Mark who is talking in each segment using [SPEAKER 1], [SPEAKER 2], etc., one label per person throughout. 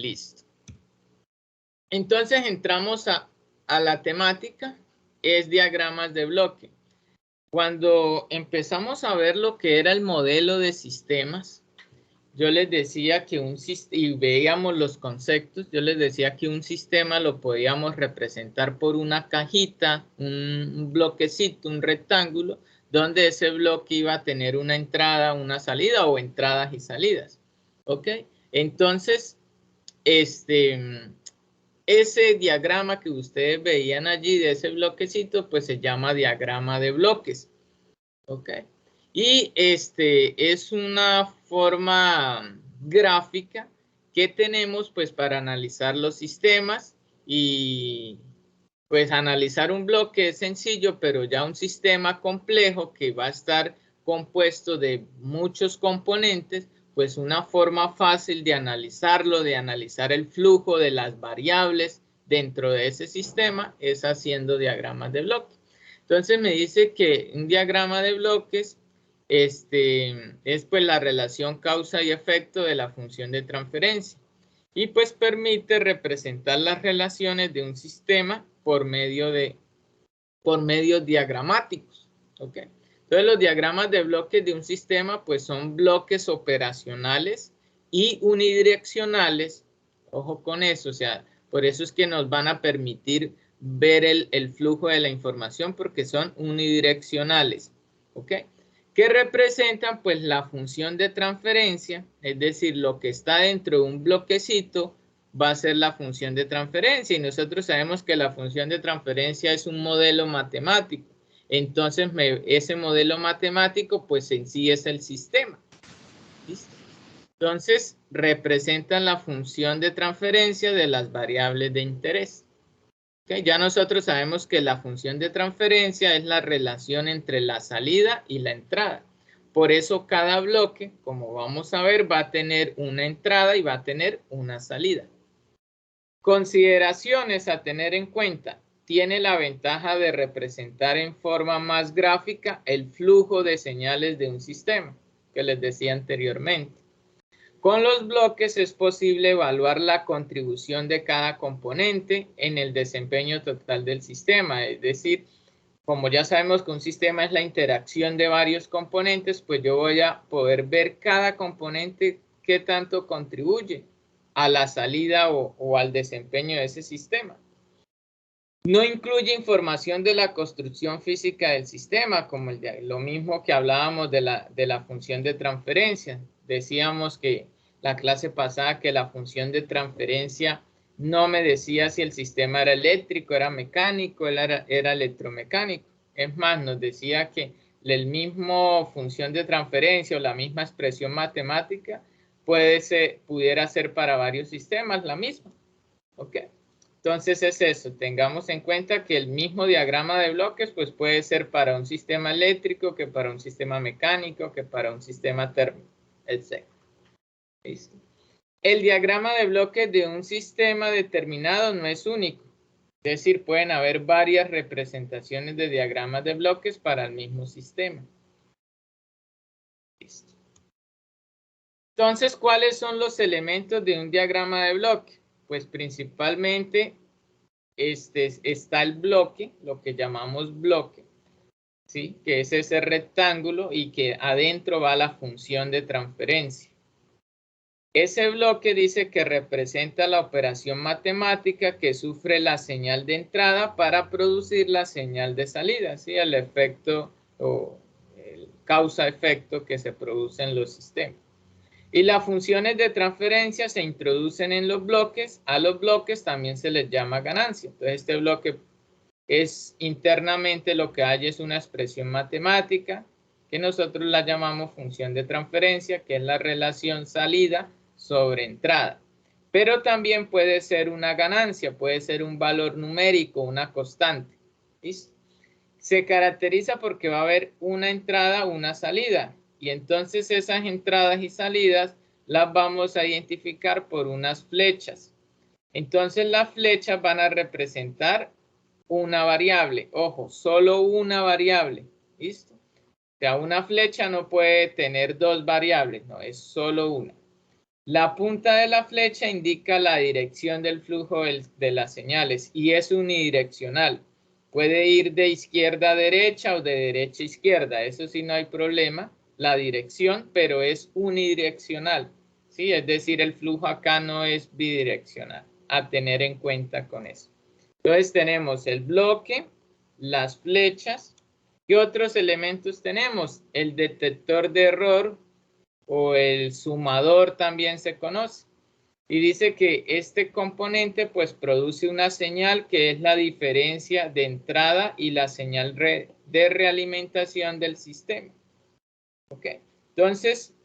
[SPEAKER 1] listo. Entonces entramos a la temática, es diagramas de bloque. Cuando empezamos a ver lo que era el modelo de sistemas, yo les decía que y veíamos los conceptos, yo les decía que un sistema lo podíamos representar por una cajita, un bloquecito, un rectángulo, donde ese bloque iba a tener una entrada, una salida o entradas y salidas. ¿Ok? Entonces, ese diagrama que ustedes veían allí de ese bloquecito, pues se llama diagrama de bloques. ¿Ok? Y es una forma gráfica que tenemos pues para analizar los sistemas y pues analizar un bloque es sencillo, pero ya un sistema complejo que va a estar compuesto de muchos componentes, pues una forma fácil de analizarlo, de analizar el flujo de las variables dentro de ese sistema es haciendo diagramas de bloques. Entonces me dice que un diagrama de bloques es pues la relación causa y efecto de la función de transferencia y pues permite representar las relaciones de un sistema por medios diagramáticos. ¿Okay? Entonces los diagramas de bloques de un sistema pues son bloques operacionales y unidireccionales. Ojo con eso, o sea, por eso es que nos van a permitir ver el flujo de la información porque son unidireccionales. ¿Ok? Que representan pues la función de transferencia, es decir, lo que está dentro de un bloquecito va a ser la función de transferencia y nosotros sabemos que la función de transferencia es un modelo matemático. Entonces, ese modelo matemático pues en sí es el sistema. ¿Listo? Entonces, representan la función de transferencia de las variables de interés. ¿Okay? Ya nosotros sabemos que la función de transferencia es la relación entre la salida y la entrada. Por eso cada bloque, como vamos a ver, va a tener una entrada y va a tener una salida. Consideraciones a tener en cuenta. Tiene la ventaja de representar en forma más gráfica el flujo de señales de un sistema, que les decía anteriormente. Con los bloques es posible evaluar la contribución de cada componente en el desempeño total del sistema. Es decir, como ya sabemos que un sistema es la interacción de varios componentes, pues yo voy a poder ver cada componente qué tanto contribuye a la salida o al desempeño de ese sistema. No incluye información de la construcción física del sistema, como lo mismo que hablábamos de la función de transferencia. Decíamos que la clase pasada que la función de transferencia no me decía si el sistema era eléctrico, era mecánico, era electromecánico. Es más, nos decía que la misma función de transferencia o la misma expresión matemática pudiera ser para varios sistemas la misma. ¿Ok? Entonces es eso, tengamos en cuenta que el mismo diagrama de bloques pues puede ser para un sistema eléctrico, que para un sistema mecánico, que para un sistema térmico, etc. ¿Listo? El diagrama de bloques de un sistema determinado no es único, es decir, pueden haber varias representaciones de diagramas de bloques para el mismo sistema. ¿Listo? Entonces, ¿cuáles son los elementos de un diagrama de bloque? Pues principalmente está el bloque, lo que llamamos bloque, ¿sí? Que es ese rectángulo y que adentro va la función de transferencia. Ese bloque dice que representa la operación matemática que sufre la señal de entrada para producir la señal de salida, ¿sí? El efecto o el causa-efecto que se produce en los sistemas. Y las funciones de transferencia se introducen en los bloques. A los bloques también se les llama ganancia. Entonces, este bloque es internamente lo que hay es una expresión matemática que nosotros la llamamos función de transferencia, que es la relación salida sobre entrada. Pero también puede ser una ganancia, puede ser un valor numérico, una constante. ¿Listo? Se caracteriza porque va a haber una entrada, una salida. Y entonces esas entradas y salidas las vamos a identificar por unas flechas. Entonces las flechas van a representar una variable. Ojo, solo una variable. ¿Listo? O sea, una flecha no puede tener dos variables, no, es solo una. La punta de la flecha indica la dirección del flujo de las señales y es unidireccional. Puede ir de izquierda a derecha o de derecha a izquierda, eso sí no hay problema, la dirección, pero es unidireccional. ¿Sí? Es decir, el flujo acá no es bidireccional, a tener en cuenta con eso. Entonces tenemos el bloque, las flechas. ¿Qué otros elementos tenemos? El detector de error o el sumador también se conoce. Y dice que este componente pues produce una señal que es la diferencia de entrada y la señal de realimentación del sistema. ¿Ok? Entonces,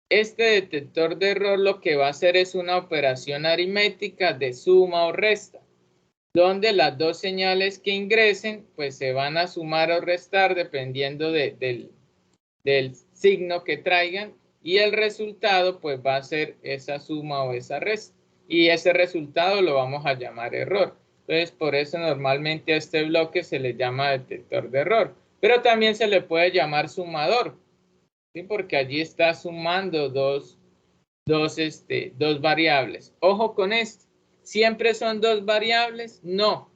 [SPEAKER 1] este detector de error lo que va a hacer es una operación aritmética de suma o resta, donde las dos señales que ingresen pues se van a sumar o restar dependiendo del signo que traigan y el resultado pues va a ser esa suma o esa resta y ese resultado lo vamos a llamar error. Entonces por eso normalmente a este bloque se le llama detector de error, pero también se le puede llamar sumador, ¿sí? Porque allí está sumando dos variables. Ojo con esto, ¿siempre son dos variables? No.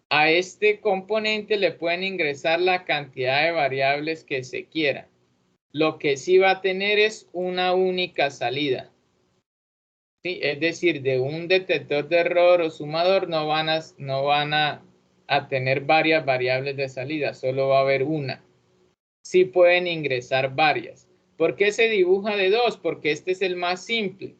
[SPEAKER 1] A este componente le pueden ingresar la cantidad de variables que se quieran. Lo que sí va a tener es una única salida. ¿Sí? Es decir, de un detector de error o sumador no van a tener varias variables de salida, solo va a haber una. Sí pueden ingresar varias. ¿Por qué se dibuja de dos? Porque este es el más simple.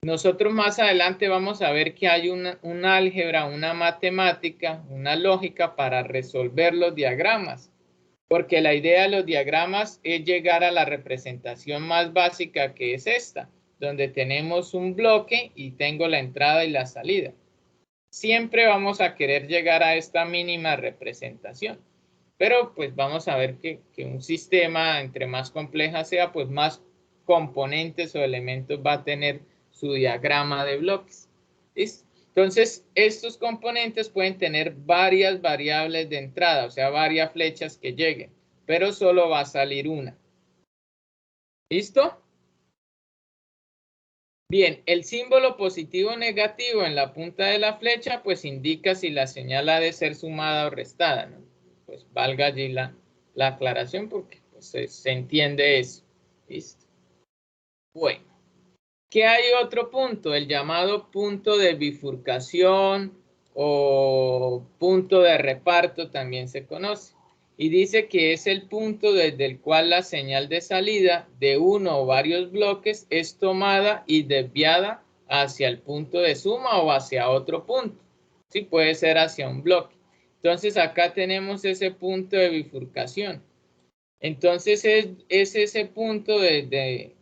[SPEAKER 1] Nosotros más adelante vamos a ver que hay una álgebra, una matemática, una lógica para resolver los diagramas. Porque la idea de los diagramas es llegar a la representación más básica que es esta, donde tenemos un bloque y tengo la entrada y la salida. Siempre vamos a querer llegar a esta mínima representación. Pero pues vamos a ver que un sistema, entre más compleja sea, pues más componentes o elementos va a tener su diagrama de bloques. ¿Listo? Entonces, estos componentes pueden tener varias variables de entrada, o sea, varias flechas que lleguen, pero solo va a salir una. ¿Listo? Bien, el símbolo positivo o negativo en la punta de la flecha, pues indica si la señal ha de ser sumada o restada, ¿no? Pues valga allí la aclaración porque pues, se entiende eso. ¿Listo? Bueno. ¿Qué hay otro punto? El llamado punto de bifurcación o punto de reparto también se conoce. Y dice que es el punto desde el cual la señal de salida de uno o varios bloques es tomada y desviada hacia el punto de suma o hacia otro punto. Sí, puede ser hacia un bloque. Entonces acá tenemos ese punto de bifurcación. Entonces es ese punto desde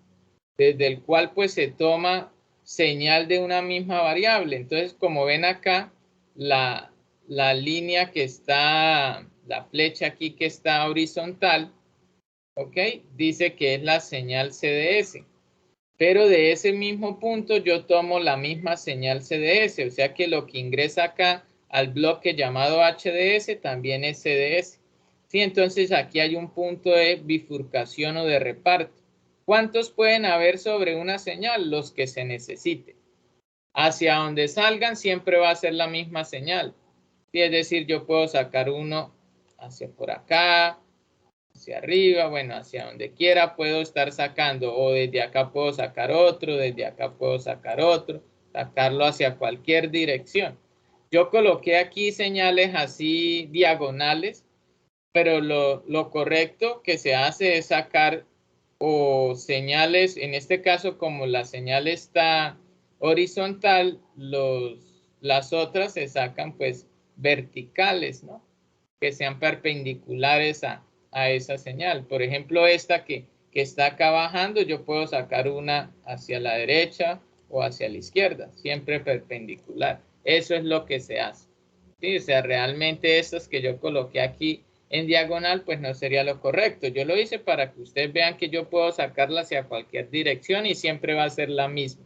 [SPEAKER 1] el cual pues se toma señal de una misma variable. Entonces, como ven acá, la línea que está, la flecha aquí que está horizontal, ¿ok? Dice que es la señal CDS. Pero de ese mismo punto yo tomo la misma señal CDS, o sea que lo que ingresa acá al bloque llamado HDS también es CDS. Sí, entonces aquí hay un punto de bifurcación o de reparto. ¿Cuántos pueden haber sobre una señal? Los que se necesite. Hacia donde salgan siempre va a ser la misma señal. Sí, es decir, yo puedo sacar uno hacia por acá, hacia arriba, bueno, hacia donde quiera puedo estar sacando, o desde acá puedo sacar otro, desde acá puedo sacar otro, sacarlo hacia cualquier dirección. Yo coloqué aquí señales así diagonales, pero lo correcto que se hace es sacar o señales, en este caso como la señal está horizontal, las otras se sacan pues verticales, ¿no? Que sean perpendiculares a esa señal. Por ejemplo, esta que está acá bajando, yo puedo sacar una hacia la derecha o hacia la izquierda, siempre perpendicular. Eso es lo que se hace. ¿Sí? O sea, realmente estas que yo coloqué aquí en diagonal, pues no sería lo correcto. Yo lo hice para que ustedes vean que yo puedo sacarla hacia cualquier dirección y siempre va a ser la misma.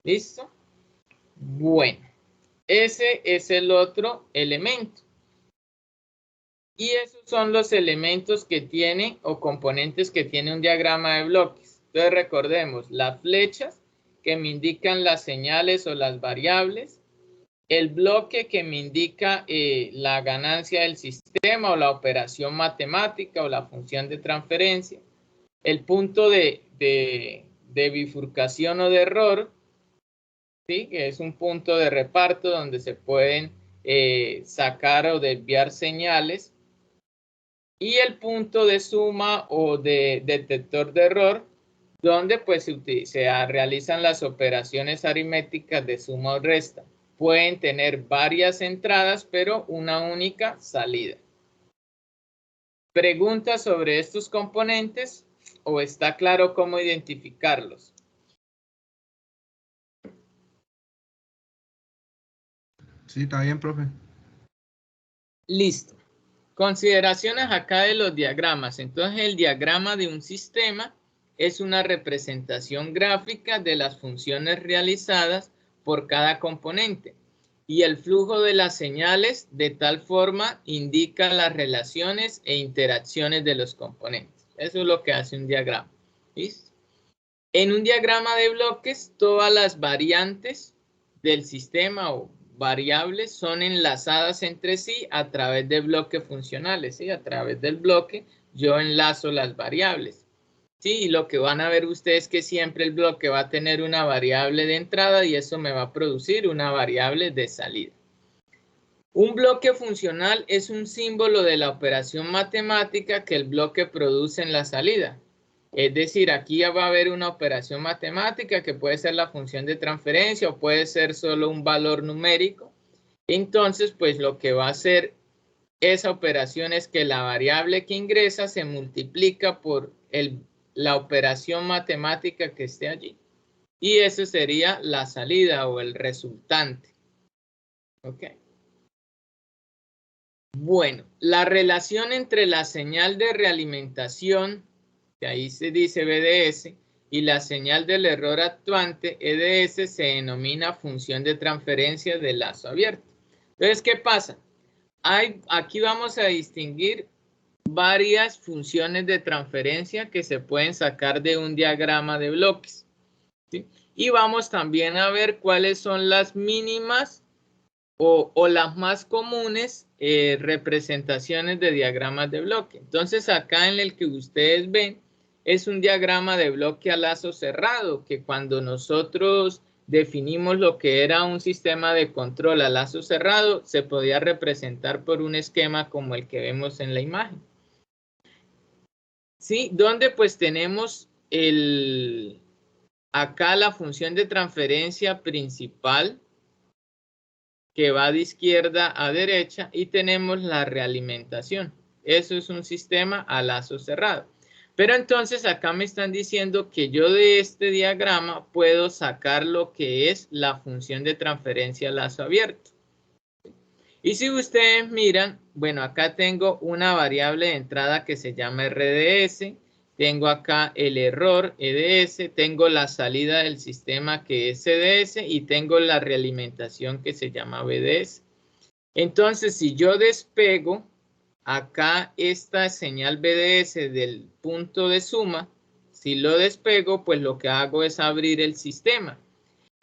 [SPEAKER 1] ¿Listo? Bueno, ese es el otro elemento. Y esos son los elementos que tiene o componentes que tiene un diagrama de bloques. Entonces recordemos, las flechas que me indican las señales o las variables, el bloque que me indica la ganancia del sistema o la operación matemática o la función de transferencia, el punto de bifurcación o de error, ¿sí? Que es un punto de reparto donde se pueden sacar o desviar señales, y el punto de suma o de detector de error, donde pues se realizan las operaciones aritméticas de suma o resta. Pueden tener varias entradas, pero una única salida. ¿Preguntas sobre estos componentes o está claro cómo identificarlos?
[SPEAKER 2] Sí, está bien, profe.
[SPEAKER 1] Listo. Consideraciones acá de los diagramas. Entonces, el diagrama de un sistema es una representación gráfica de las funciones realizadas por cada componente. Y el flujo de las señales de tal forma indica las relaciones e interacciones de los componentes. Eso es lo que hace un diagrama. ¿Listo? En un diagrama de bloques, todas las variantes del sistema o variables son enlazadas entre sí a través de bloques funcionales. ¿Sí? A través del bloque yo enlazo las variables. Sí, y lo que van a ver ustedes es que siempre el bloque va a tener una variable de entrada y eso me va a producir una variable de salida. Un bloque funcional es un símbolo de la operación matemática que el bloque produce en la salida. Es decir, aquí va a haber una operación matemática que puede ser la función de transferencia o puede ser solo un valor numérico. Entonces, pues lo que va a hacer esa operación es que la variable que ingresa se multiplica por la operación matemática que esté allí. Y eso sería la salida o el resultante. ¿Ok? Bueno, la relación entre la señal de realimentación, que ahí se dice BDS, y la señal del error actuante, EDS, se denomina función de transferencia de lazo abierto. Entonces, ¿qué pasa? Aquí vamos a distinguir varias funciones de transferencia que se pueden sacar de un diagrama de bloques, ¿sí? Y vamos también a ver cuáles son las mínimas o las más comunes representaciones de diagramas de bloque. Entonces acá en el que ustedes ven es un diagrama de bloque a lazo cerrado, que cuando nosotros definimos lo que era un sistema de control a lazo cerrado, se podía representar por un esquema como el que vemos en la imagen. ¿Sí? Donde pues tenemos acá la función de transferencia principal, que va de izquierda a derecha, y tenemos la realimentación. Eso es un sistema a lazo cerrado. Pero entonces acá me están diciendo que yo de este diagrama puedo sacar lo que es la función de transferencia a lazo abierto. Y si ustedes miran, bueno, acá tengo una variable de entrada que se llama RDS, tengo acá el error EDS, tengo la salida del sistema que es CDS y tengo la realimentación que se llama BDS. Entonces, si yo despego acá esta señal BDS del punto de suma, si lo despego, pues lo que hago es abrir el sistema.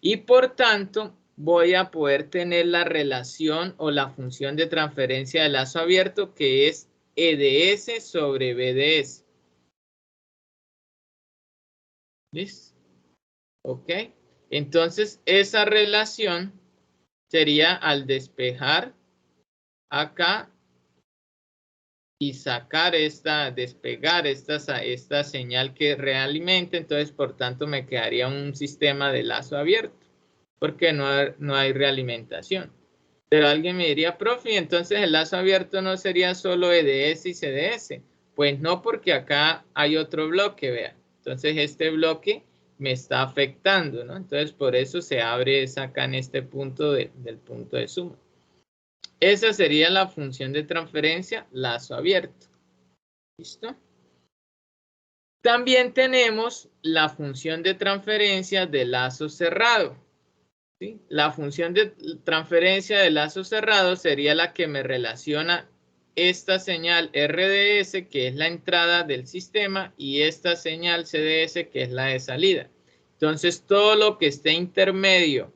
[SPEAKER 1] Y por tanto, voy a poder tener la relación o la función de transferencia de lazo abierto que es EDS sobre BDS. ¿Listo? ¿Ok? Entonces, esa relación sería al despejar acá y sacar despegar esta señal que realmente, entonces, por tanto, me quedaría un sistema de lazo abierto, porque no hay realimentación. Pero alguien me diría, profe, entonces el lazo abierto no sería solo EDS y CDS. Pues no, porque acá hay otro bloque, vea. Entonces este bloque me está afectando, ¿no? Entonces por eso se abre acá en este punto del punto de suma. Esa sería la función de transferencia lazo abierto. ¿Listo? También tenemos la función de transferencia de lazo cerrado. ¿Sí? La función de transferencia de lazo cerrado sería la que me relaciona esta señal RDS, que es la entrada del sistema, y esta señal CDS, que es la de salida. Entonces, todo lo que esté intermedio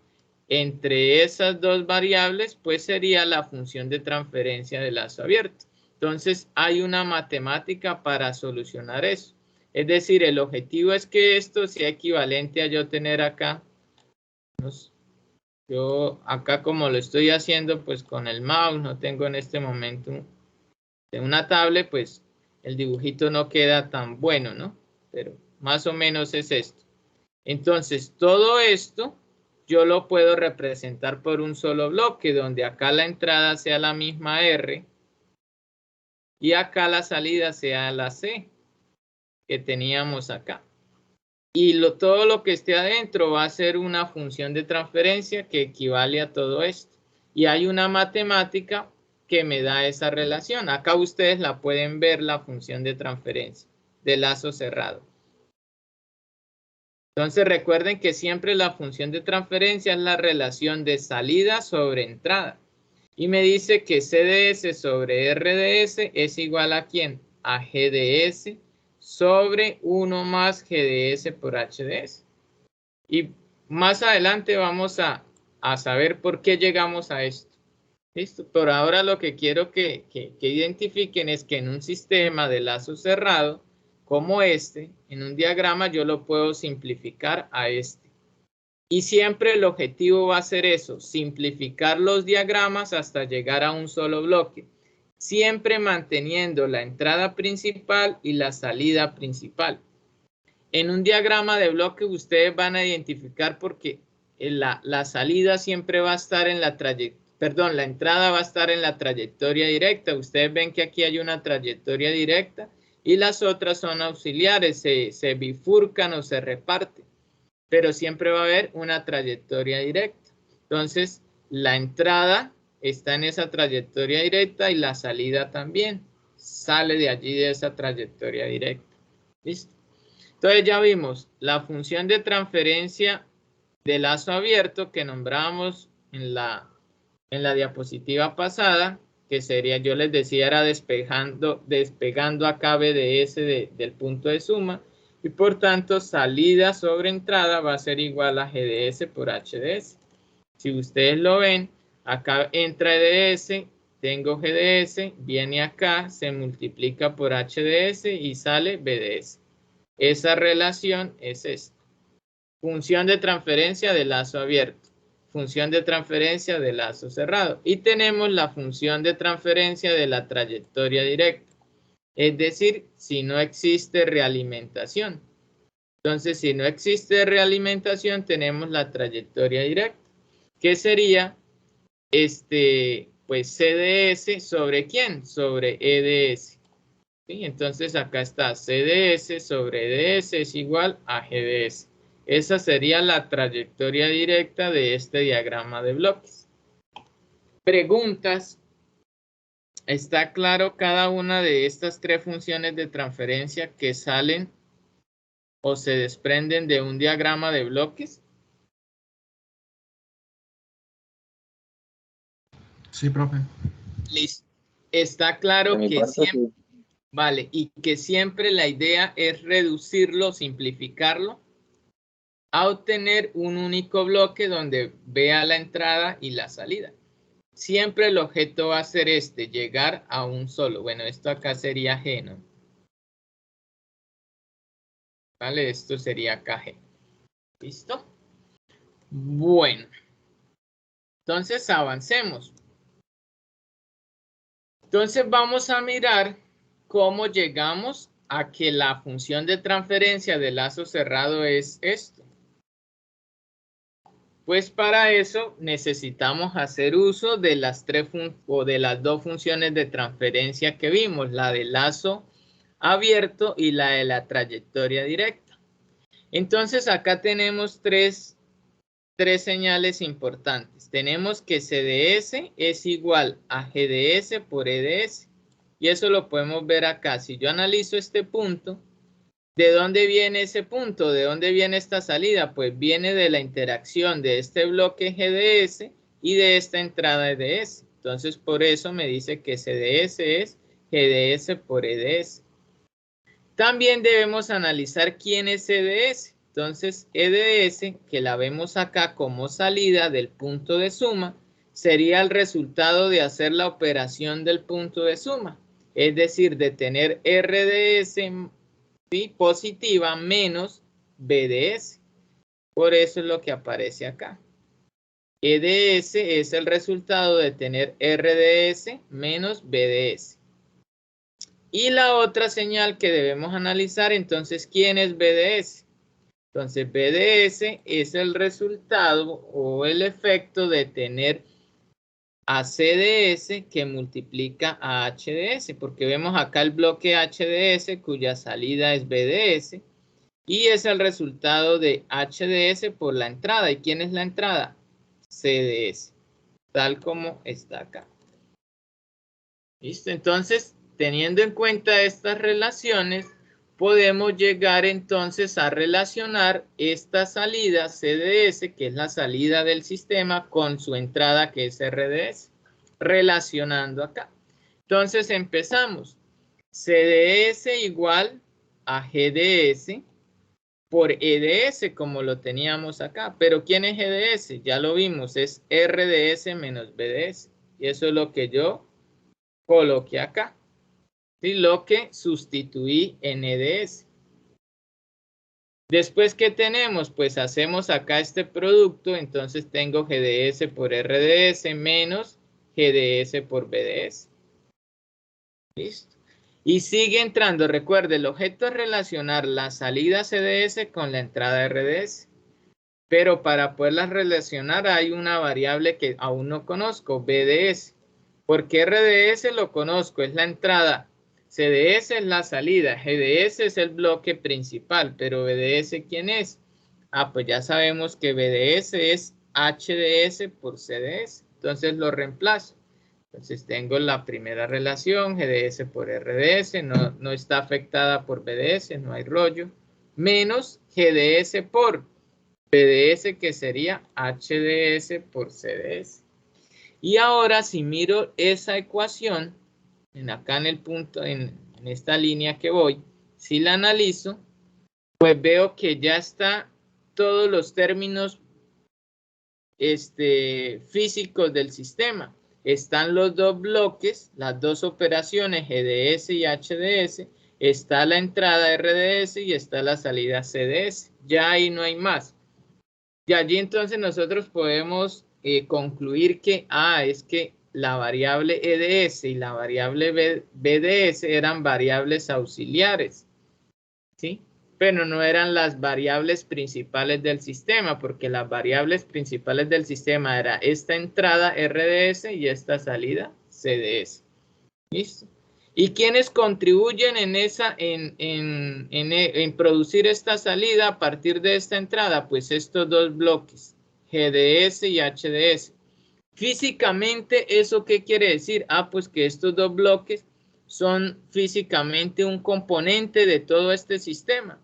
[SPEAKER 1] entre esas dos variables, pues sería la función de transferencia de lazo abierto. Entonces, hay una matemática para solucionar eso. Es decir, el objetivo es que esto sea equivalente a yo tener acá. Yo acá como lo estoy haciendo pues con el mouse, no tengo en este momento una tablet, pues el dibujito no queda tan bueno, ¿no? Pero más o menos es esto. Entonces, todo esto yo lo puedo representar por un solo bloque, donde acá la entrada sea la misma R y acá la salida sea la C que teníamos acá. Y todo lo que esté adentro va a ser una función de transferencia que equivale a todo esto. Y hay una matemática que me da esa relación. Acá ustedes la pueden ver, la función de transferencia de lazo cerrado. Entonces recuerden que siempre la función de transferencia es la relación de salida sobre entrada. Y me dice que CDS sobre RDS es igual a ¿quién? A GDS sobre 1 más GDS por HDS. Y más adelante vamos a saber por qué llegamos a esto. ¿Listo? Por ahora lo que quiero que identifiquen es que en un sistema de lazo cerrado, como este, en un diagrama yo lo puedo simplificar a este. Y siempre el objetivo va a ser eso, simplificar los diagramas hasta llegar a un solo bloque. Siempre manteniendo la entrada principal y la salida principal. En un diagrama de bloque ustedes van a identificar porque la salida siempre va a estar en la trayectoria, perdón, la entrada va a estar en la trayectoria directa. Ustedes ven que aquí hay una trayectoria directa y las otras son auxiliares, se bifurcan o se reparten, pero siempre va a haber una trayectoria directa. Entonces, la entrada está en esa trayectoria directa y la salida también sale de allí de esa trayectoria directa. ¿Listo? Entonces ya vimos la función de transferencia de lazo abierto que nombramos en la diapositiva pasada, que sería, yo les decía, era despegando acá BDS del punto de suma, y por tanto salida sobre entrada va a ser igual a GDS por HDS. Si ustedes lo ven, acá entra EDS, tengo GDS, viene acá, se multiplica por HDS y sale BDS. Esa relación es esta. Función de transferencia de lazo abierto. Función de transferencia de lazo cerrado. Y tenemos la función de transferencia de la trayectoria directa. Es decir, si no existe realimentación. Entonces, si no existe realimentación, tenemos la trayectoria directa. ¿Qué sería? Pues CDS sobre ¿quién? Sobre EDS. ¿Sí? Entonces acá está CDS sobre EDS es igual a GDS. Esa sería la trayectoria directa de este diagrama de bloques. Preguntas. ¿Está claro cada una de estas tres funciones de transferencia que salen o se desprenden de un diagrama de bloques?
[SPEAKER 2] Sí, profe.
[SPEAKER 1] Listo. Está claro que siempre, vale, y que siempre la idea es reducirlo, simplificarlo, a obtener un único bloque donde vea la entrada y la salida. Siempre el objeto va a ser llegar a un solo. Bueno, esto acá sería G, ¿no? Vale, esto sería KG. ¿Listo? Bueno. Entonces avancemos. Entonces vamos a mirar cómo llegamos a que la función de transferencia de lazo cerrado es esto. Pues para eso necesitamos hacer uso de las dos funciones de transferencia que vimos, la de lazo abierto y la de la trayectoria directa. Entonces acá tenemos tres señales importantes. Tenemos que CDS es igual a GDS por EDS. Y eso lo podemos ver acá. Si yo analizo este punto, ¿de dónde viene ese punto? ¿De dónde viene esta salida? Pues viene de la interacción de este bloque GDS y de esta entrada EDS. Entonces, por eso me dice que CDS es GDS por EDS. También debemos analizar quién es CDS. Entonces, E de S, que la vemos acá como salida del punto de suma, sería el resultado de hacer la operación del punto de suma. Es decir, de tener R de S, ¿sí?, positiva menos B de S. Por eso es lo que aparece acá. E de S es el resultado de tener R de S menos B de S. Y la otra señal que debemos analizar, entonces, ¿quién es B de S? Entonces, B de S es el resultado o el efecto de tener a C de S que multiplica a H de S, porque vemos acá el bloque H de S cuya salida es B de S, y es el resultado de H de S por la entrada. ¿Y quién es la entrada? C de S, tal como está acá. ¿Listo? Entonces, teniendo en cuenta estas relaciones, podemos llegar entonces a relacionar esta salida C de S, que es la salida del sistema, con su entrada, que es R de S, relacionando acá. Entonces empezamos. C de S igual a G de S por E de S, como lo teníamos acá. Pero ¿quién es G de S? Ya lo vimos, es R de S menos B de S. Y eso es lo que yo coloqué acá. ¿Sí? Lo que sustituí en E de S. Después, ¿qué tenemos? Pues hacemos acá este producto, entonces tengo G de S por R de S menos G de S por B de S. ¿Listo? Y sigue entrando, recuerde, el objeto es relacionar la salida C de S con la entrada R de S. Pero para poderlas relacionar hay una variable que aún no conozco, B de S. Porque R de S lo conozco, es la entrada. C de S es la salida, G de S es el bloque principal, pero B de S, ¿quién es? Ah, pues ya sabemos que B de S es H de S por C de S. Entonces lo reemplazo. Entonces tengo la primera relación, G de S por R de S, no está afectada por B de S, no hay rollo, menos G de S por B de S, que sería H de S por C de S. Y ahora, si miro esa ecuación, acá en el punto, en esta línea que voy, si la analizo, pues veo que ya está todos los términos físicos del sistema. Están los dos bloques, las dos operaciones G de S y H de S, está la entrada R de S y está la salida C de S. Ya ahí no hay más. Y allí entonces nosotros podemos concluir que es que la variable E de S y la variable B de S eran variables auxiliares, ¿sí? Pero no eran las variables principales del sistema, porque las variables principales del sistema era esta entrada R de S y esta salida C de S. ¿Listo? ¿Y quiénes contribuyen en producir esta salida a partir de esta entrada? Pues estos dos bloques, G de S y H de S. Físicamente, ¿eso qué quiere decir? Pues que estos dos bloques son físicamente un componente de todo este sistema.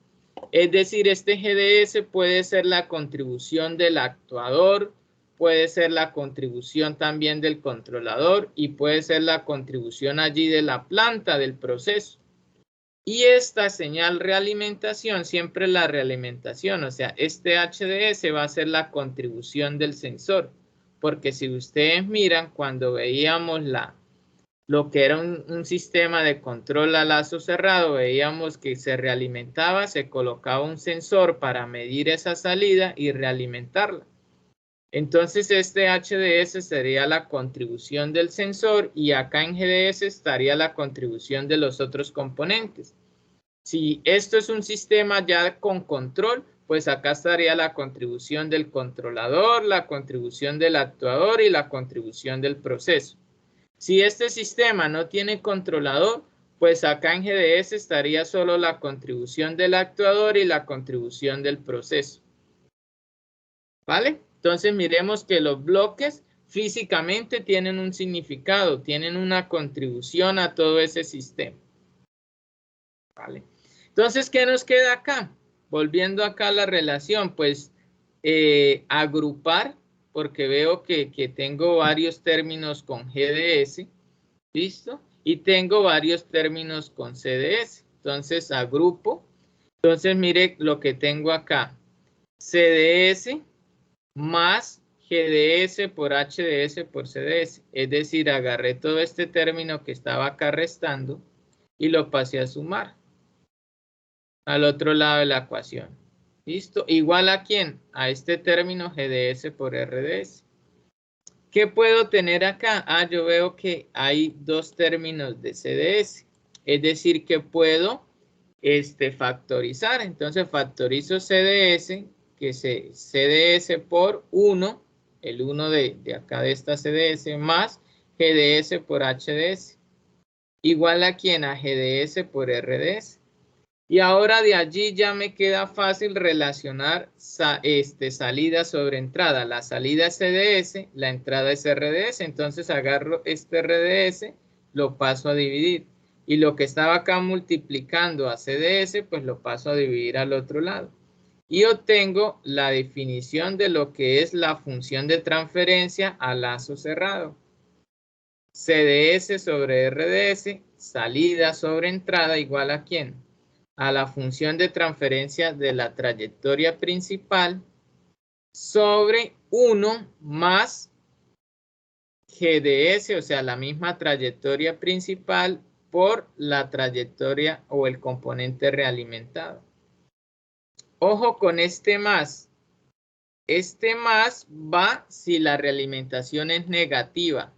[SPEAKER 1] Es decir, este G de S puede ser la contribución del actuador, puede ser la contribución también del controlador y puede ser la contribución allí de la planta del proceso. Y esta señal realimentación, siempre la realimentación, o sea, este HDS va a ser la contribución del sensor. Porque si ustedes miran, cuando veíamos lo que era un sistema de control a lazo cerrado, veíamos que se realimentaba, se colocaba un sensor para medir esa salida y realimentarla. Entonces este HDS sería la contribución del sensor y acá en GDS estaría la contribución de los otros componentes. Si esto es un sistema ya con control, pues acá estaría la contribución del controlador, la contribución del actuador y la contribución del proceso. Si este sistema no tiene controlador, pues acá en GDS estaría solo la contribución del actuador y la contribución del proceso. ¿Vale? Entonces miremos que los bloques físicamente tienen un significado, tienen una contribución a todo ese sistema. ¿Vale? Entonces, ¿qué nos queda acá? Volviendo acá a la relación, pues agrupar, porque veo que tengo varios términos con GDS, ¿listo? Y tengo varios términos con CDS. Entonces, agrupo. Entonces, mire lo que tengo acá. CDS más GDS por HDS por CDS. Es decir, agarré todo este término que estaba acá restando y lo pasé a sumar al otro lado de la ecuación. ¿Listo? ¿Igual a quién? A este término GDS por RDS. ¿Qué puedo tener acá? Ah, yo veo que hay dos términos de CDS. Es decir, que puedo factorizar. Entonces factorizo CDS, que es CDS por 1, el 1 de acá de esta CDS, más GDS por HDS. Igual a quién? A GDS por RDS. Y ahora de allí ya me queda fácil relacionar salida sobre entrada. La salida es CDS, la entrada es RDS. Entonces agarro este RDS, lo paso a dividir. Y lo que estaba acá multiplicando a CDS, pues lo paso a dividir al otro lado. Y obtengo la definición de lo que es la función de transferencia a lazo cerrado. CDS sobre RDS, salida sobre entrada igual a ¿quién? A la función de transferencia de la trayectoria principal sobre 1 más GDS, o sea, la misma trayectoria principal por la trayectoria o el componente realimentado. Ojo con este más. Este más va si la realimentación es negativa.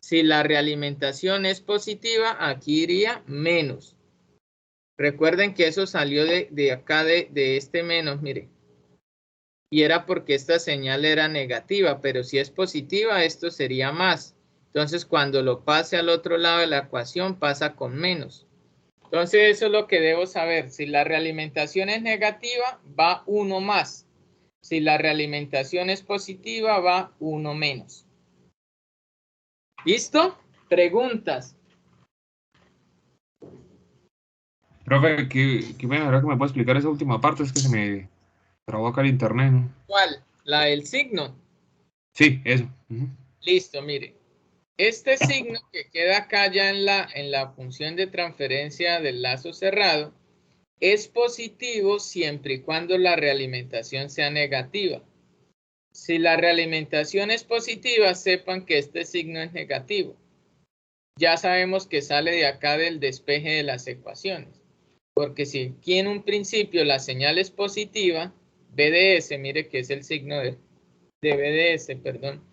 [SPEAKER 1] Si la realimentación es positiva, aquí iría menos. Recuerden que eso salió de acá, de este menos, mire. Y era porque esta señal era negativa, pero si es positiva, esto sería más. Entonces, cuando lo pase al otro lado de la ecuación, pasa con menos. Entonces, eso es lo que debo saber. Si la realimentación es negativa, va 1 más. Si la realimentación es positiva, va 1 menos. ¿Listo? Preguntas.
[SPEAKER 2] Profe, qué bueno, ¿verdad que me puede explicar esa última parte? Es que se me trabó acá el internet, ¿no?
[SPEAKER 1] ¿Cuál? La del signo.
[SPEAKER 2] Sí, eso. Ujú.
[SPEAKER 1] Listo, mire. Este signo que queda acá ya en la función de transferencia del lazo cerrado es positivo siempre y cuando la realimentación sea negativa. Si la realimentación es positiva, sepan que este signo es negativo. Ya sabemos que sale de acá del despeje de las ecuaciones. Porque si aquí en un principio la señal es positiva, BDS, mire que es el signo de BDS, perdón,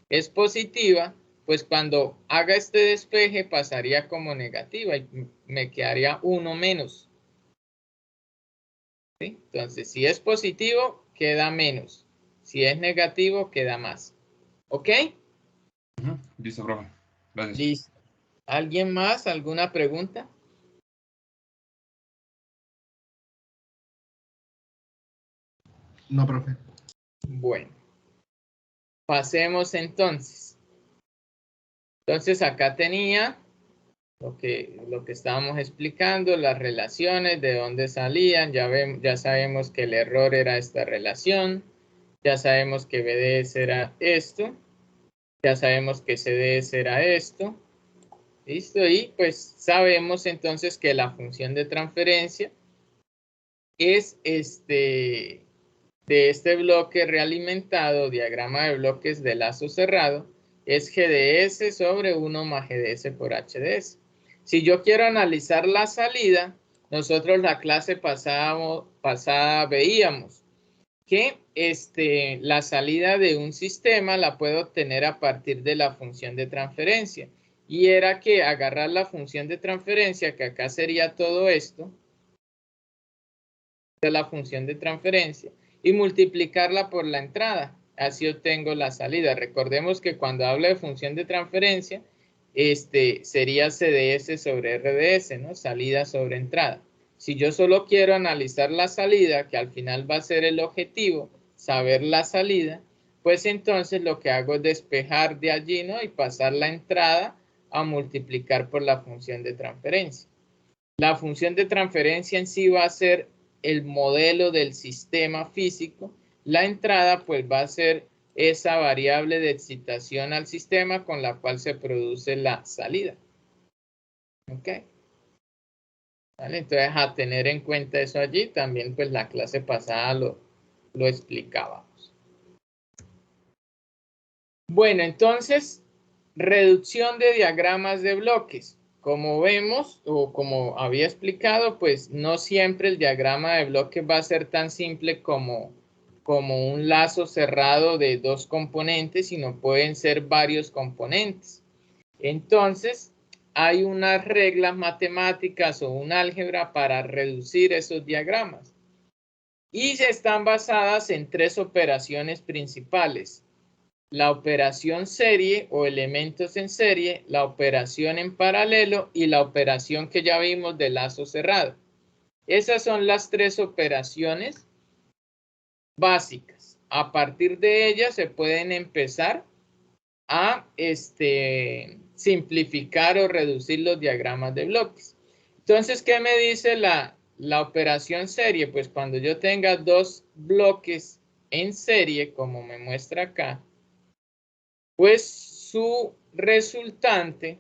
[SPEAKER 1] es positiva, pues cuando haga este despeje pasaría como negativa y me quedaría 1 menos. ¿Sí? Entonces, si es positivo, queda menos. Si es negativo, queda más. ¿Ok?
[SPEAKER 2] Ujú. Listo, profe. Gracias.
[SPEAKER 1] Listo. ¿Alguien más? ¿Alguna pregunta?
[SPEAKER 2] No, profe.
[SPEAKER 1] Bueno, pasemos entonces. Entonces, acá tenía lo que estábamos explicando, las relaciones, de dónde salían, ya sabemos que el error era esta relación, ya sabemos que BDS era esto, ya sabemos que CDS era esto, ¿listo? Y pues sabemos entonces que la función de transferencia es de este bloque realimentado, diagrama de bloques de lazo cerrado, es GDS sobre 1 más GDS por HDS. Si yo quiero analizar la salida, nosotros la clase pasada veíamos que la salida de un sistema la puedo obtener a partir de la función de transferencia. Y era que agarrar la función de transferencia, que acá sería todo esto, de la función de transferencia, y multiplicarla por la entrada. Así obtengo la salida. Recordemos que cuando hablo de función de transferencia, sería CDS sobre RDS, ¿no? Salida sobre entrada. Si yo solo quiero analizar la salida, que al final va a ser el objetivo, saber la salida, pues entonces lo que hago es despejar de allí, ¿no? Y pasar la entrada a multiplicar por la función de transferencia. La función de transferencia en sí va a ser el modelo del sistema físico. La entrada pues va a ser esa variable de excitación al sistema con la cual se produce la salida. ¿Ok? ¿Vale? Entonces a tener en cuenta eso allí, también pues la clase pasada lo explicábamos. Bueno, entonces, reducción de diagramas de bloques. Como vemos, o como había explicado, pues no siempre el diagrama de bloques va a ser tan simple como un lazo cerrado de dos componentes, sino pueden ser varios componentes. Entonces, hay unas reglas matemáticas o un álgebra para reducir esos diagramas. Y están basadas en tres operaciones principales: la operación serie o elementos en serie, la operación en paralelo y la operación que ya vimos de lazo cerrado. Esas son las tres operaciones básicas. A partir de ellas se pueden empezar a simplificar o reducir los diagramas de bloques. Entonces, ¿qué me dice la operación serie? Pues cuando yo tenga dos bloques en serie, como me muestra acá, pues su resultante,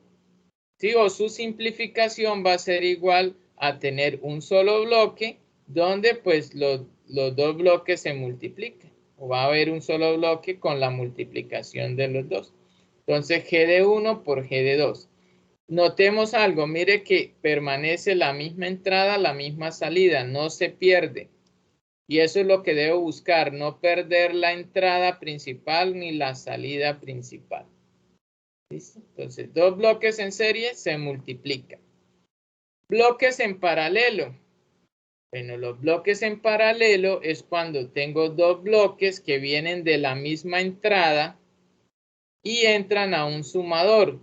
[SPEAKER 1] ¿sí? O su simplificación va a ser igual a tener un solo bloque donde pues los dos bloques se multiplican. O va a haber un solo bloque con la multiplicación de los dos. Entonces G de 1 por G de 2. Notemos algo, mire que permanece la misma entrada, la misma salida, no se pierde. Y eso es lo que debo buscar, no perder la entrada principal ni la salida principal. ¿Listo? Entonces, dos bloques en serie se multiplican. Bloques en paralelo. Bueno, los bloques en paralelo es cuando tengo dos bloques que vienen de la misma entrada y entran a un sumador.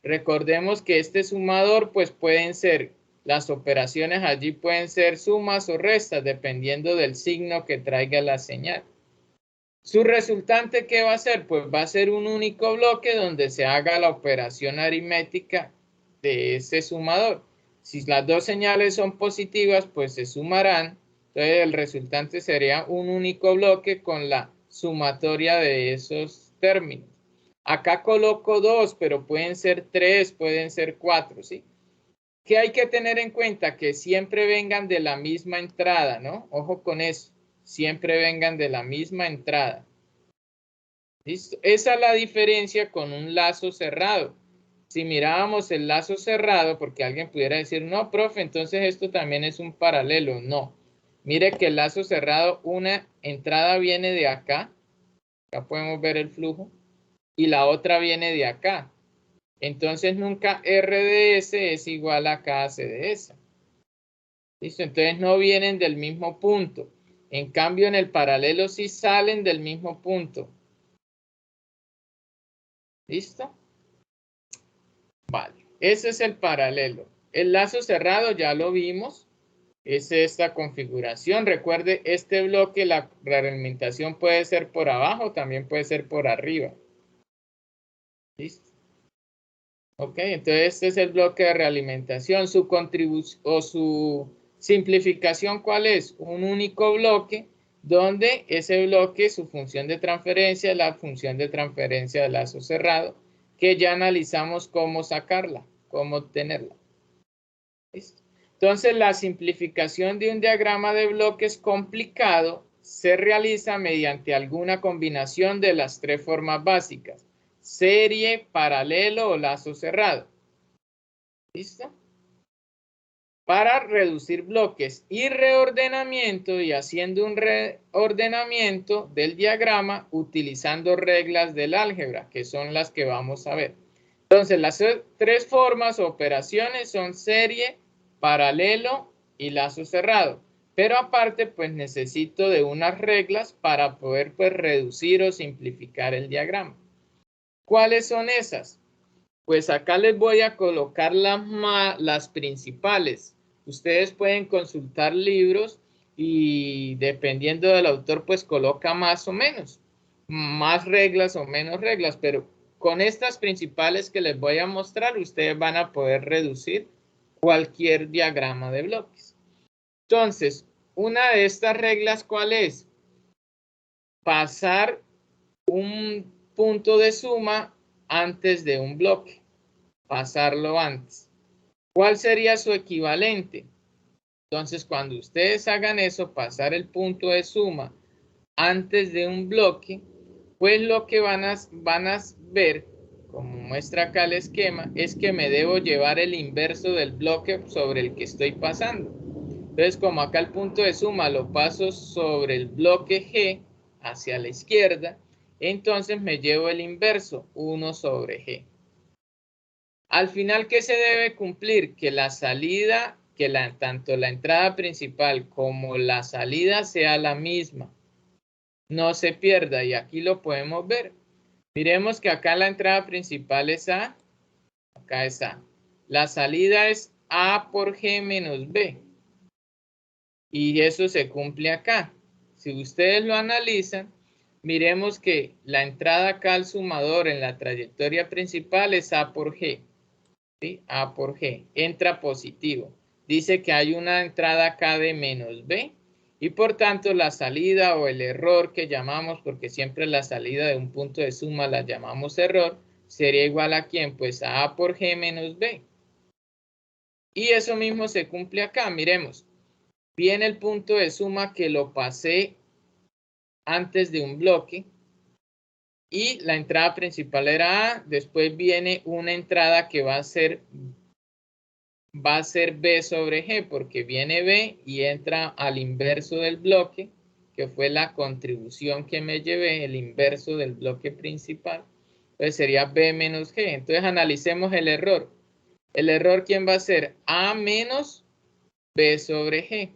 [SPEAKER 1] Recordemos que este sumador pues pueden ser, las operaciones allí pueden ser sumas o restas dependiendo del signo que traiga la señal. Su resultante, ¿qué va a ser? Pues va a ser un único bloque donde se haga la operación aritmética de ese sumador. Si las dos señales son positivas, pues se sumarán. Entonces el resultante sería un único bloque con la sumatoria de esos términos. Acá coloco 2, pero pueden ser 3, pueden ser 4, ¿sí? ¿Qué hay que tener en cuenta? Que siempre vengan de la misma entrada, ¿no? Ojo con eso. Siempre vengan de la misma entrada. ¿Listo? Esa es la diferencia con un lazo cerrado. Si mirábamos el lazo cerrado, porque alguien pudiera decir, no, profe, entonces esto también es un paralelo. No. Mire que el lazo cerrado, una entrada viene de acá. Acá podemos ver el flujo. Y la otra viene de acá. Entonces nunca R de S es igual a KC de S. ¿Listo? Entonces no vienen del mismo punto. En cambio, en el paralelo sí salen del mismo punto. ¿Listo? Vale. Ese es el paralelo. El lazo cerrado ya lo vimos. Es esta configuración. Recuerde, este bloque, la realimentación puede ser por abajo, también puede ser por arriba. ¿Listo? Ok, entonces este es el bloque de realimentación. Su contribución o su simplificación, ¿cuál es? Un único bloque donde ese bloque, su función de transferencia es la función de transferencia de lazo cerrado, que ya analizamos cómo sacarla, cómo obtenerla. ¿Listo? Entonces la simplificación de un diagrama de bloques complicado se realiza mediante alguna combinación de las tres formas básicas: serie, paralelo o lazo cerrado. ¿Listo? Para reducir bloques y reordenamiento, y haciendo un reordenamiento del diagrama utilizando reglas del álgebra, que son las que vamos a ver. Entonces, las tres formas o operaciones son serie, paralelo y lazo cerrado. Pero aparte, pues necesito de unas reglas para poder pues reducir o simplificar el diagrama. ¿Cuáles son esas? Pues acá les voy a colocar las principales. Ustedes pueden consultar libros y dependiendo del autor, pues coloca más o menos, más reglas o menos reglas, pero con estas principales que les voy a mostrar, ustedes van a poder reducir cualquier diagrama de bloques. Entonces, una de estas reglas, ¿cuál es? Pasar un punto de suma antes de un bloque. Pasarlo antes. ¿Cuál sería su equivalente? Entonces, cuando ustedes hagan eso, pasar el punto de suma antes de un bloque, pues lo que van a ver, como muestra acá el esquema, es que me debo llevar el inverso del bloque sobre el que estoy pasando. Entonces, como acá el punto de suma lo paso sobre el bloque G hacia la izquierda, entonces me llevo el inverso, 1 sobre G. Al final, ¿qué se debe cumplir? Que la salida, tanto la entrada principal como la salida sea la misma. No se pierda, y aquí lo podemos ver. Miremos que acá la entrada principal es A, acá es A. La salida es A por G menos B. Y eso se cumple acá. Si ustedes lo analizan, miremos que la entrada acá al sumador en la trayectoria principal es A por G. ¿Sí? A por G. Entra positivo. Dice que hay una entrada acá de menos B. Y por tanto la salida o el error que llamamos, porque siempre la salida de un punto de suma la llamamos error, sería igual a ¿quién? Pues a A por G menos B. Y eso mismo se cumple acá. Miremos. Viene el punto de suma que lo pasé antes de un bloque y la entrada principal era A, después viene una entrada que va a ser B sobre G porque viene B y entra al inverso del bloque, que fue la contribución que me llevé, el inverso del bloque principal. Entonces sería B menos G. Entonces analicemos el error. El error, ¿quién va a ser? A menos B sobre G.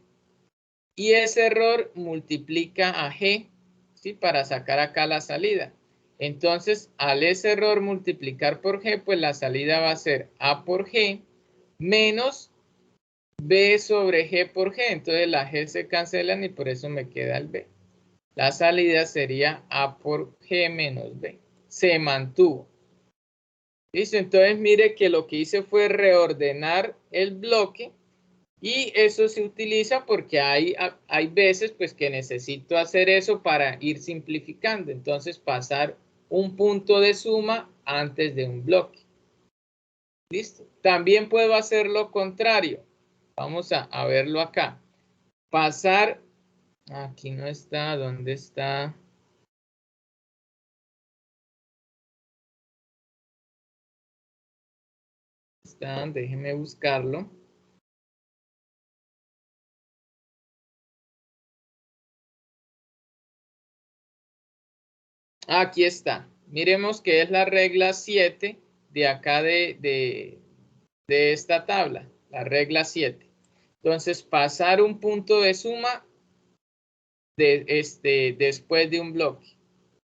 [SPEAKER 1] Y ese error multiplica a G, ¿sí? Para sacar acá la salida. Entonces, al ese error multiplicar por G, pues la salida va a ser A por G menos B sobre G por G. Entonces, la G se cancelan y por eso me queda el B. La salida sería A por G menos B. Se mantuvo. ¿Listo? Entonces, mire que lo que hice fue reordenar el bloque. Y eso se utiliza porque hay veces pues que necesito hacer eso para ir simplificando. Entonces pasar un punto de suma antes de un bloque. ¿Listo? También puedo hacer lo contrario. Vamos a verlo acá. Pasar, aquí no está, ¿dónde está? Déjeme buscarlo. Aquí está. Miremos que es la regla 7 de acá de esta tabla, la regla 7. Entonces, pasar un punto de suma después de un bloque.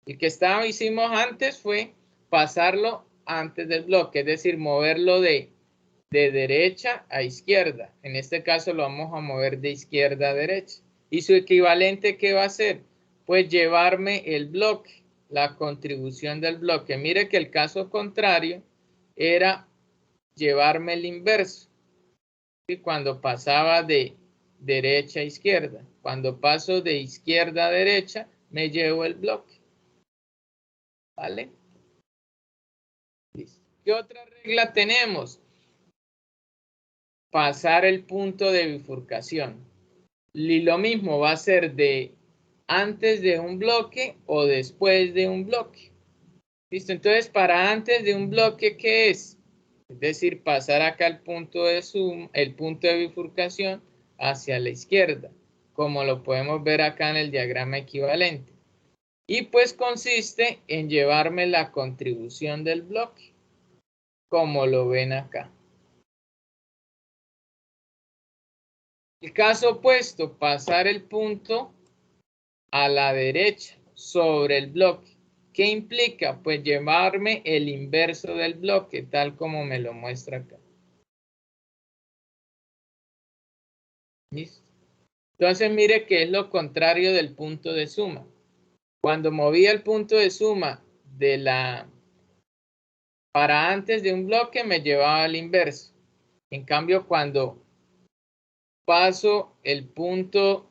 [SPEAKER 1] El que hicimos antes fue pasarlo antes del bloque, es decir, moverlo de derecha a izquierda. En este caso lo vamos a mover de izquierda a derecha. ¿Y su equivalente qué va a ser? Pues llevarme el bloque, la contribución del bloque. Mire que el caso contrario era llevarme el inverso. ¿Sí? Cuando pasaba de derecha a izquierda. Cuando paso de izquierda a derecha, me llevo el bloque. ¿Vale? Listo. ¿Qué otra regla tenemos? Pasar el punto de bifurcación. Y lo mismo va a ser de antes de un bloque o después de un bloque. ¿Listo? Entonces, para antes de un bloque, ¿qué es? Es decir, pasar acá el punto de bifurcación hacia la izquierda, como lo podemos ver acá en el diagrama equivalente. Y pues consiste en llevarme la contribución del bloque, como lo ven acá. El caso opuesto, pasar el punto a la derecha sobre el bloque. ¿Qué implica? Pues llevarme el inverso del bloque, tal como me lo muestra acá. ¿Listo? Entonces mire que es lo contrario del punto de suma. Cuando movía el punto de suma para antes de un bloque me llevaba al inverso. En cambio, cuando paso el punto,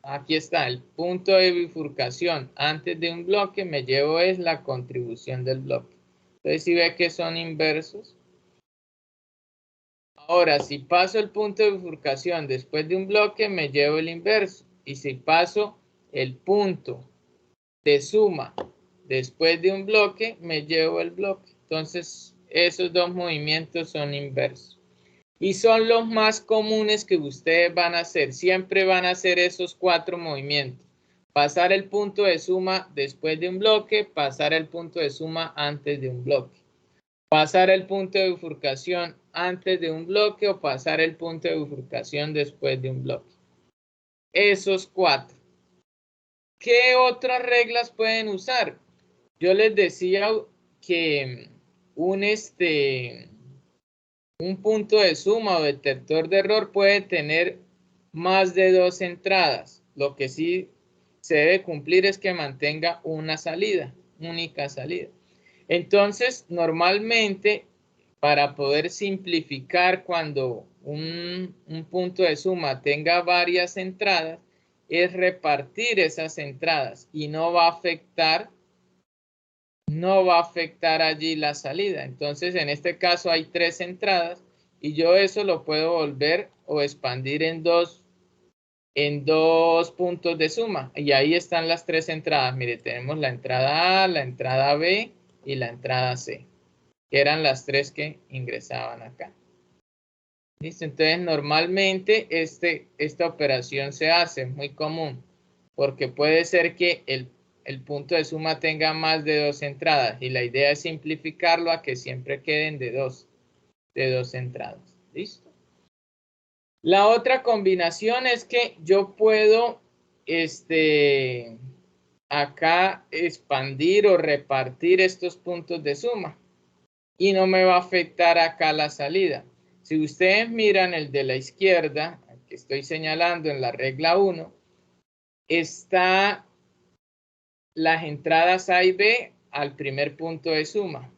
[SPEAKER 1] aquí está, el punto de bifurcación antes de un bloque, me llevo es la contribución del bloque. Entonces, si ve que son inversos. Ahora, si paso el punto de bifurcación después de un bloque, me llevo el inverso. Y si paso el punto de suma después de un bloque, me llevo el bloque. Entonces, esos dos movimientos son inversos. Y son los más comunes que ustedes van a hacer. Siempre van a hacer esos 4 movimientos. Pasar el punto de suma después de un bloque, pasar el punto de suma antes de un bloque. Pasar el punto de bifurcación antes de un bloque o pasar el punto de bifurcación después de un bloque. Esos 4. ¿Qué otras reglas pueden usar? Yo les decía que un punto de suma o detector de error puede tener más de 2 entradas. Lo que sí se debe cumplir es que mantenga una salida, única salida. Entonces, normalmente, para poder simplificar cuando un punto de suma tenga varias entradas, es repartir esas entradas y no va a afectar allí la salida. Entonces, en este caso hay 3 entradas y yo eso lo puedo volver o expandir en dos puntos de suma. Y ahí están las 3 entradas. Mire, tenemos la entrada A, la entrada B y la entrada C, que eran las 3 que ingresaban acá. ¿Listo? Entonces, normalmente esta operación se hace, muy común, porque puede ser que el punto de suma tenga más de 2 entradas y la idea es simplificarlo a que siempre queden de dos entradas. ¿Listo? La otra combinación es que yo puedo acá expandir o repartir estos puntos de suma y no me va a afectar acá la salida. Si ustedes miran el de la izquierda, que estoy señalando en la regla 1, está las entradas A y B al primer punto de suma.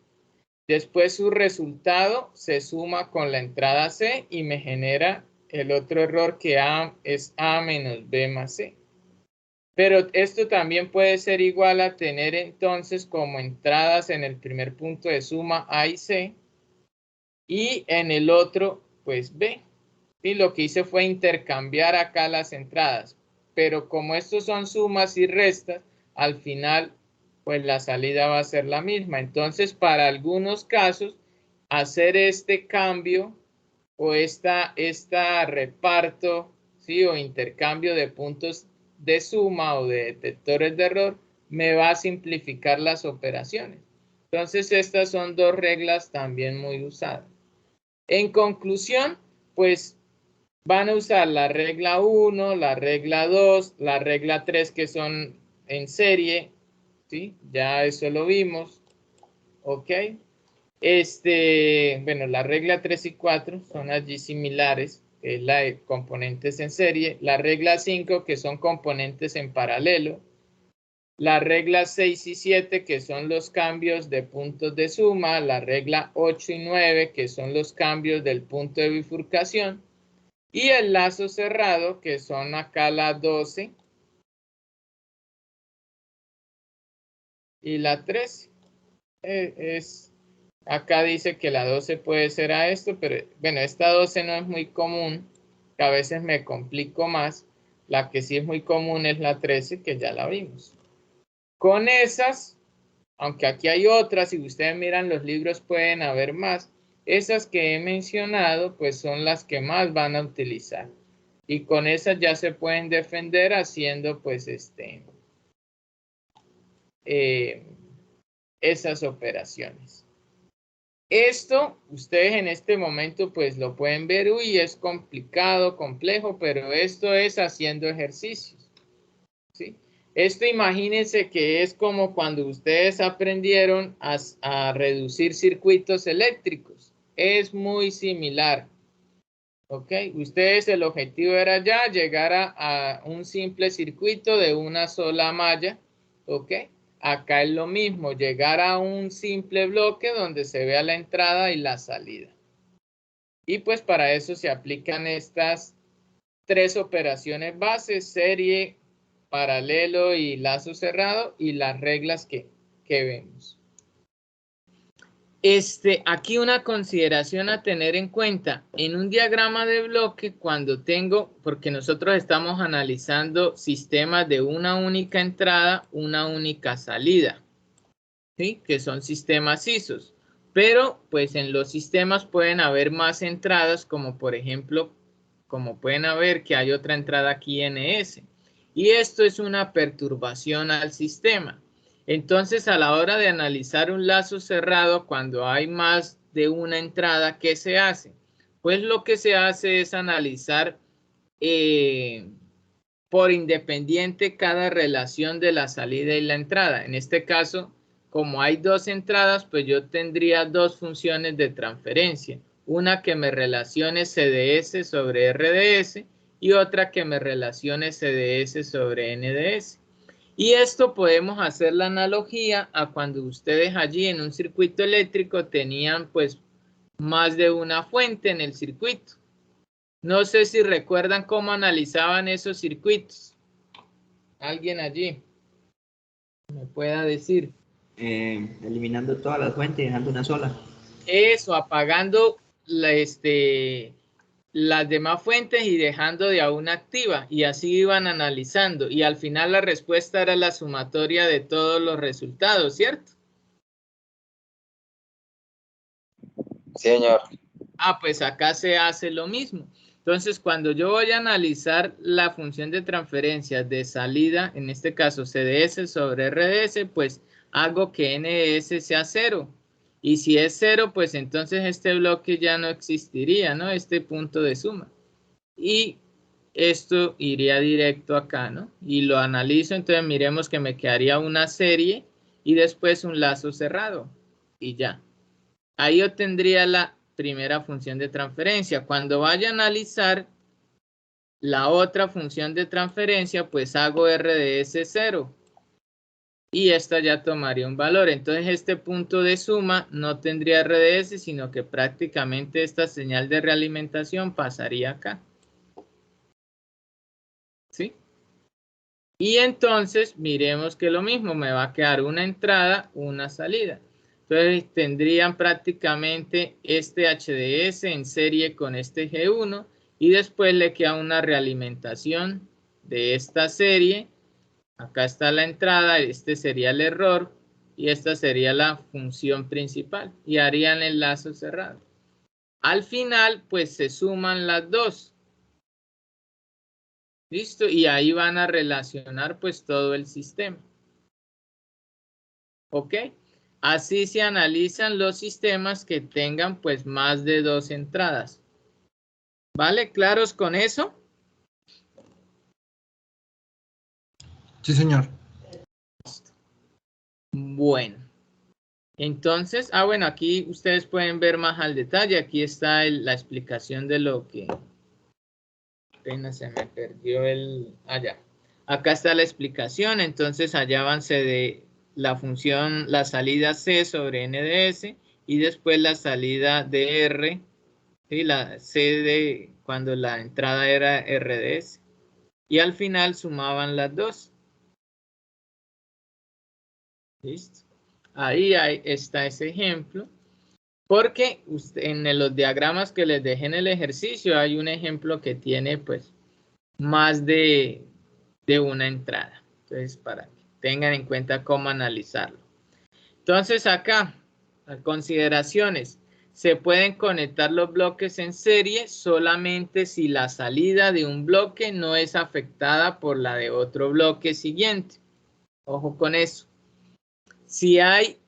[SPEAKER 1] Después su resultado se suma con la entrada C y me genera el otro error que es A menos B más C. Pero esto también puede ser igual a tener entonces como entradas en el primer punto de suma A y C y en el otro pues B. Y lo que hice fue intercambiar acá las entradas. Pero como estos son sumas y restas, al final pues la salida va a ser la misma. Entonces, para algunos casos, hacer este cambio o esta reparto, ¿sí? O intercambio de puntos de suma o de detectores de error, me va a simplificar las operaciones. Entonces, estas son 2 reglas también muy usadas. En conclusión, pues van a usar la regla 1, la regla 2, la regla 3 que son en serie, ¿sí? Ya eso lo vimos, ¿ok? Bueno, la regla 3 y 4 son allí similares, que es la de componentes en serie. La regla 5, que son componentes en paralelo. La regla 6 y 7, que son los cambios de puntos de suma. La regla 8 y 9, que son los cambios del punto de bifurcación. Y el lazo cerrado, que son acá la 12 y la 13. Acá dice que la 12 puede ser a esto, pero bueno, esta 12 no es muy común, que a veces me complico más. La que sí es muy común es la 13, que ya la vimos. Con esas, aunque aquí hay otras, si ustedes miran los libros pueden haber más, esas que he mencionado pues son las que más van a utilizar. Y con esas ya se pueden defender haciendo pues esas operaciones. Esto, ustedes en este momento pues lo pueden ver, uy, es complicado, complejo, pero esto es haciendo ejercicios, ¿sí? Esto imagínense que es como cuando ustedes aprendieron a reducir circuitos eléctricos. Es muy similar, ¿ok? Ustedes el objetivo era ya llegar a un simple circuito de una sola malla, ¿ok? Acá es lo mismo, llegar a un simple bloque donde se vea la entrada y la salida. Y pues para eso se aplican estas 3 operaciones bases, serie, paralelo y lazo cerrado y las reglas que vemos. Aquí una consideración a tener en cuenta. En un diagrama de bloque, cuando tengo, porque nosotros estamos analizando sistemas de una única entrada, una única salida, ¿sí? Que son sistemas ISOs. Pero, pues en los sistemas pueden haber más entradas, como por ejemplo, como pueden haber que hay otra entrada aquí NS. Y esto es una perturbación al sistema. Entonces, a la hora de analizar un lazo cerrado, cuando hay más de una entrada, ¿qué se hace? Pues lo que se hace es analizar por independiente cada relación de la salida y la entrada. En este caso, como hay dos entradas, pues yo tendría dos funciones de transferencia. Una que me relacione CDS sobre RDS y otra que me relacione CDS sobre NDS. Y esto podemos hacer la analogía a cuando ustedes allí en un circuito eléctrico tenían pues más de una fuente en el circuito. No sé si recuerdan cómo analizaban esos circuitos. ¿Alguien allí me pueda decir?
[SPEAKER 3] Eliminando todas las fuentes y dejando una sola.
[SPEAKER 1] Eso, apagando las demás fuentes y dejando de a una activa. Y así iban analizando. Y al final la respuesta era la sumatoria de todos los resultados, ¿cierto?
[SPEAKER 4] Sí, señor.
[SPEAKER 1] Ah, pues acá se hace lo mismo. Entonces, cuando yo voy a analizar la función de transferencia de salida, en este caso CDS sobre RDS, pues hago que NS sea 0. Y si es 0, pues entonces este bloque ya no existiría, ¿no? Este punto de suma. Y esto iría directo acá, ¿no? Y lo analizo, entonces miremos que me quedaría una serie y después un lazo cerrado. Y ya. Ahí obtendría la primera función de transferencia. Cuando vaya a analizar la otra función de transferencia, pues hago RDS 0. Y esta ya tomaría un valor. Entonces este punto de suma no tendría RDS, sino que prácticamente esta señal de realimentación pasaría acá. ¿Sí? Y entonces miremos que lo mismo, me va a quedar una entrada, una salida. Entonces tendrían prácticamente este HDS en serie con este G1 y después le queda una realimentación de esta serie. Acá está la entrada, este sería el error y esta sería la función principal y harían el lazo cerrado. Al final pues se suman las dos. ¿Listo? Y ahí van a relacionar pues todo el sistema. ¿Ok? Así se analizan los sistemas que tengan pues más de dos entradas. ¿Vale? ¿Claros con eso?
[SPEAKER 5] Sí, señor.
[SPEAKER 1] Bueno. Entonces, bueno, aquí ustedes pueden ver más al detalle. Aquí está la explicación de lo que... Apenas se me perdió el... Allá. Acá está la explicación. Entonces, allá avance de la función, la salida C sobre NDS y después la salida de R. ¿Sí? La C de cuando la entrada era RDS. Y al final sumaban las dos. ¿Listo? Ahí está ese ejemplo. Porque en los diagramas que les dejé en el ejercicio hay un ejemplo que tiene pues más de una entrada. Entonces, para que tengan en cuenta cómo analizarlo. Entonces, acá, consideraciones. Se pueden conectar los bloques en serie solamente si la salida de un bloque no es afectada por la de otro bloque siguiente. Ojo con eso. Si hay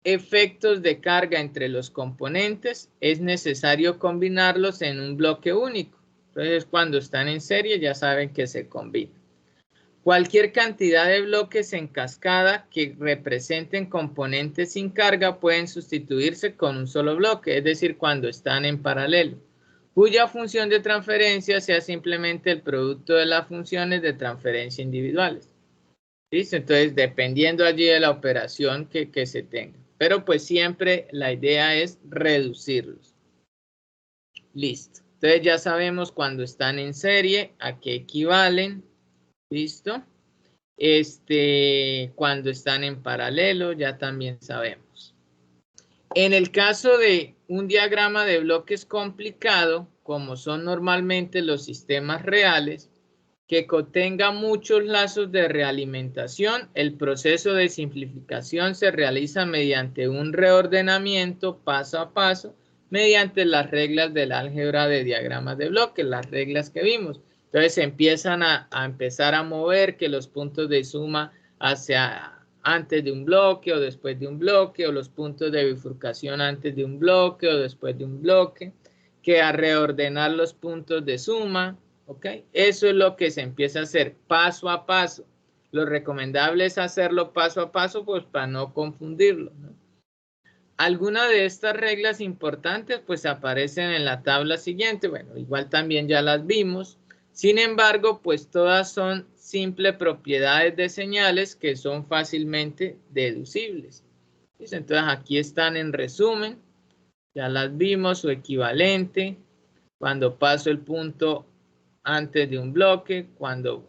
[SPEAKER 1] efectos de carga entre los componentes, es necesario combinarlos en un bloque único. Entonces, cuando están en serie ya saben que se combinan. Cualquier cantidad de bloques en cascada que representen componentes sin carga pueden sustituirse con un solo bloque, es decir, cuando están en paralelo, cuya función de transferencia sea simplemente el producto de las funciones de transferencia individuales. ¿Listo? Entonces, dependiendo allí de la operación que se tenga. Pero pues siempre la idea es reducirlos. Listo. Entonces ya sabemos cuando están en serie a qué equivalen. ¿Listo? Cuando están en paralelo ya también sabemos. En el caso de un diagrama de bloques complicado, como son normalmente los sistemas reales, que contenga muchos lazos de realimentación, el proceso de simplificación se realiza mediante un reordenamiento paso a paso, mediante las reglas del álgebra de diagramas de bloques, las reglas que vimos. Entonces se empiezan a empezar a mover que los puntos de suma hacia antes de un bloque o después de un bloque, o los puntos de bifurcación antes de un bloque o después de un bloque, que a reordenar los puntos de suma. ¿Ok? Eso es lo que se empieza a hacer paso a paso. Lo recomendable es hacerlo paso a paso, pues para no confundirlo, ¿no? Algunas de estas reglas importantes pues aparecen en la tabla siguiente. Bueno, igual también ya las vimos. Sin embargo, pues todas son simples propiedades de señales que son fácilmente deducibles. Entonces aquí están en resumen. Ya las vimos, su equivalente. Cuando paso el punto antes de un bloque, cuando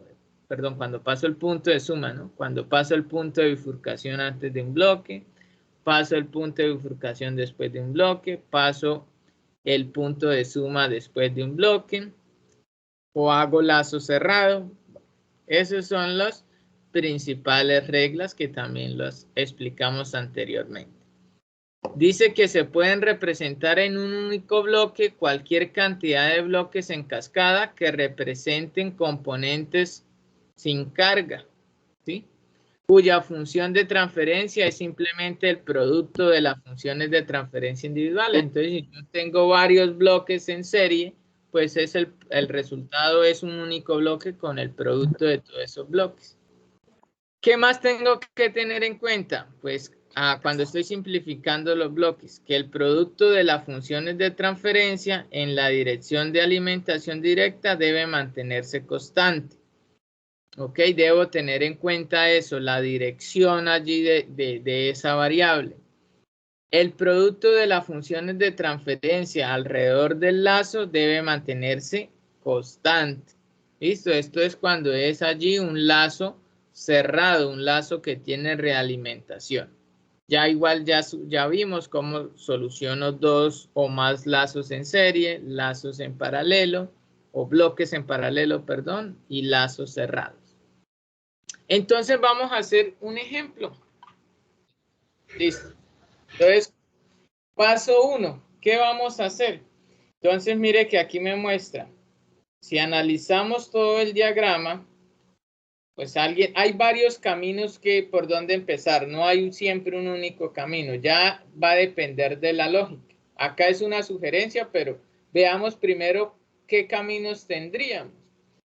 [SPEAKER 1] paso el punto de suma, ¿no? Cuando paso el punto de bifurcación antes de un bloque, paso el punto de bifurcación después de un bloque, paso el punto de suma después de un bloque, o hago lazo cerrado. Esas son las principales reglas que también las explicamos anteriormente. Dice que se pueden representar en un único bloque cualquier cantidad de bloques en cascada que representen componentes sin carga, ¿sí? Cuya función de transferencia es simplemente el producto de las funciones de transferencia individuales. Entonces, si yo tengo varios bloques en serie, pues el resultado es un único bloque con el producto de todos esos bloques. ¿Qué más tengo que tener en cuenta? Pues cuando estoy simplificando los bloques, que el producto de las funciones de transferencia en la dirección de alimentación directa debe mantenerse constante. Ok, debo tener en cuenta eso, la dirección allí de esa variable. El producto de las funciones de transferencia alrededor del lazo debe mantenerse constante. ¿Listo? Esto es cuando es allí un lazo cerrado, un lazo que tiene realimentación. Ya igual ya vimos cómo soluciono dos o más lazos en serie, lazos en paralelo, o bloques en paralelo, perdón, y lazos cerrados. Entonces vamos a hacer un ejemplo. Listo. Entonces, paso 1, ¿qué vamos a hacer? Entonces, mire que aquí me muestra. Si analizamos todo el diagrama, pues hay varios caminos por donde empezar. No hay siempre un único camino. Ya va a depender de la lógica. Acá es una sugerencia, pero veamos primero qué caminos tendríamos.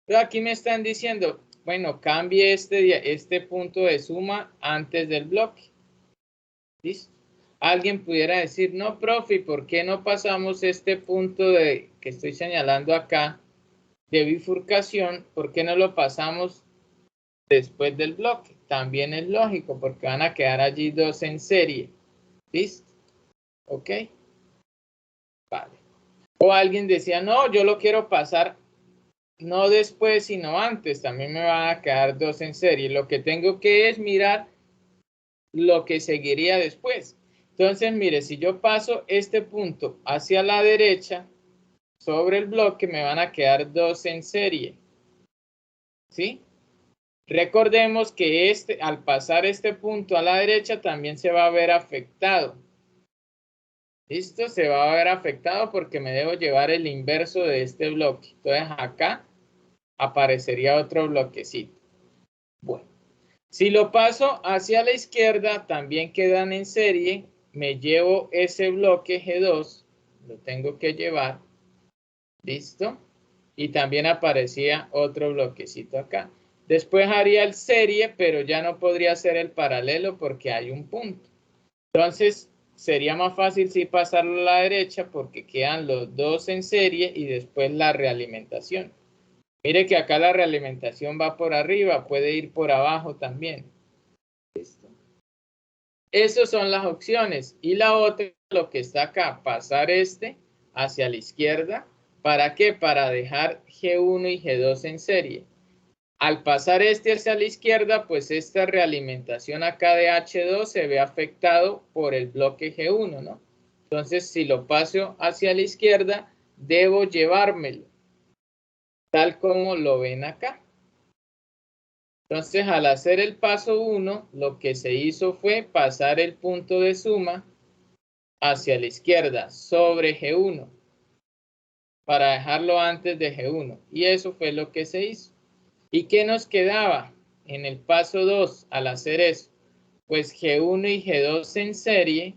[SPEAKER 1] Pero aquí me están diciendo, bueno, cambie este punto de suma antes del bloque. ¿Listo? Alguien pudiera decir, no, profe, ¿por qué no pasamos este punto que estoy señalando acá de bifurcación? ¿Por qué no lo pasamos después del bloque? También es lógico, porque van a quedar allí dos en serie. ¿Listo? ¿Ok? Vale. O alguien decía, no, yo lo quiero pasar no después, sino antes. También me van a quedar dos en serie. Lo que tengo que es mirar lo que seguiría después. Entonces, mire, si yo paso este punto hacia la derecha, sobre el bloque me van a quedar dos en serie. ¿Sí? Recordemos que al pasar este punto a la derecha también se va a ver afectado. ¿Listo? Se va a ver afectado porque me debo llevar el inverso de este bloque. Entonces acá aparecería otro bloquecito. Bueno, si lo paso hacia la izquierda, también quedan en serie. Me llevo ese bloque G2, lo tengo que llevar. ¿Listo? Y también aparecía otro bloquecito acá. Después haría el serie, pero ya no podría ser el paralelo porque hay un punto. Entonces, sería más fácil si pasarlo a la derecha porque quedan los dos en serie y después la realimentación. Mire que acá la realimentación va por arriba, puede ir por abajo también. ¿Listo? Esas son las opciones. Y la otra, lo que está acá, pasar hacia la izquierda. ¿Para qué? Para dejar G1 y G2 en serie. Al pasar este hacia la izquierda, pues esta realimentación acá de H2 se ve afectado por el bloque G1, ¿no? Entonces, si lo paso hacia la izquierda, debo llevármelo, tal como lo ven acá. Entonces, al hacer el paso 1, lo que se hizo fue pasar el punto de suma hacia la izquierda, sobre G1, para dejarlo antes de G1. Y eso fue lo que se hizo. ¿Y qué nos quedaba en el paso 2 al hacer eso? Pues G1 y G2 en serie,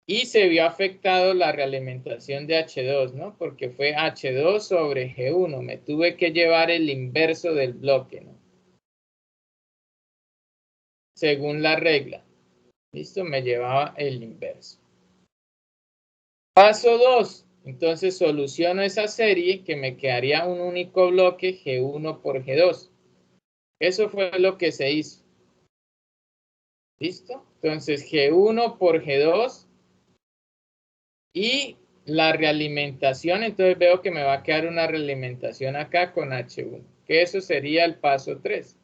[SPEAKER 1] y se vio afectado la realimentación de H2, ¿no? Porque fue H2 sobre G1. Me tuve que llevar el inverso del bloque, ¿no? Según la regla. ¿Listo? Me llevaba el inverso. Paso 2. Entonces soluciono esa serie que me quedaría un único bloque G1 por G2. Eso fue lo que se hizo. ¿Listo? Entonces G1 por G2 y la realimentación, entonces veo que me va a quedar una realimentación acá con H1, que eso sería el paso 3.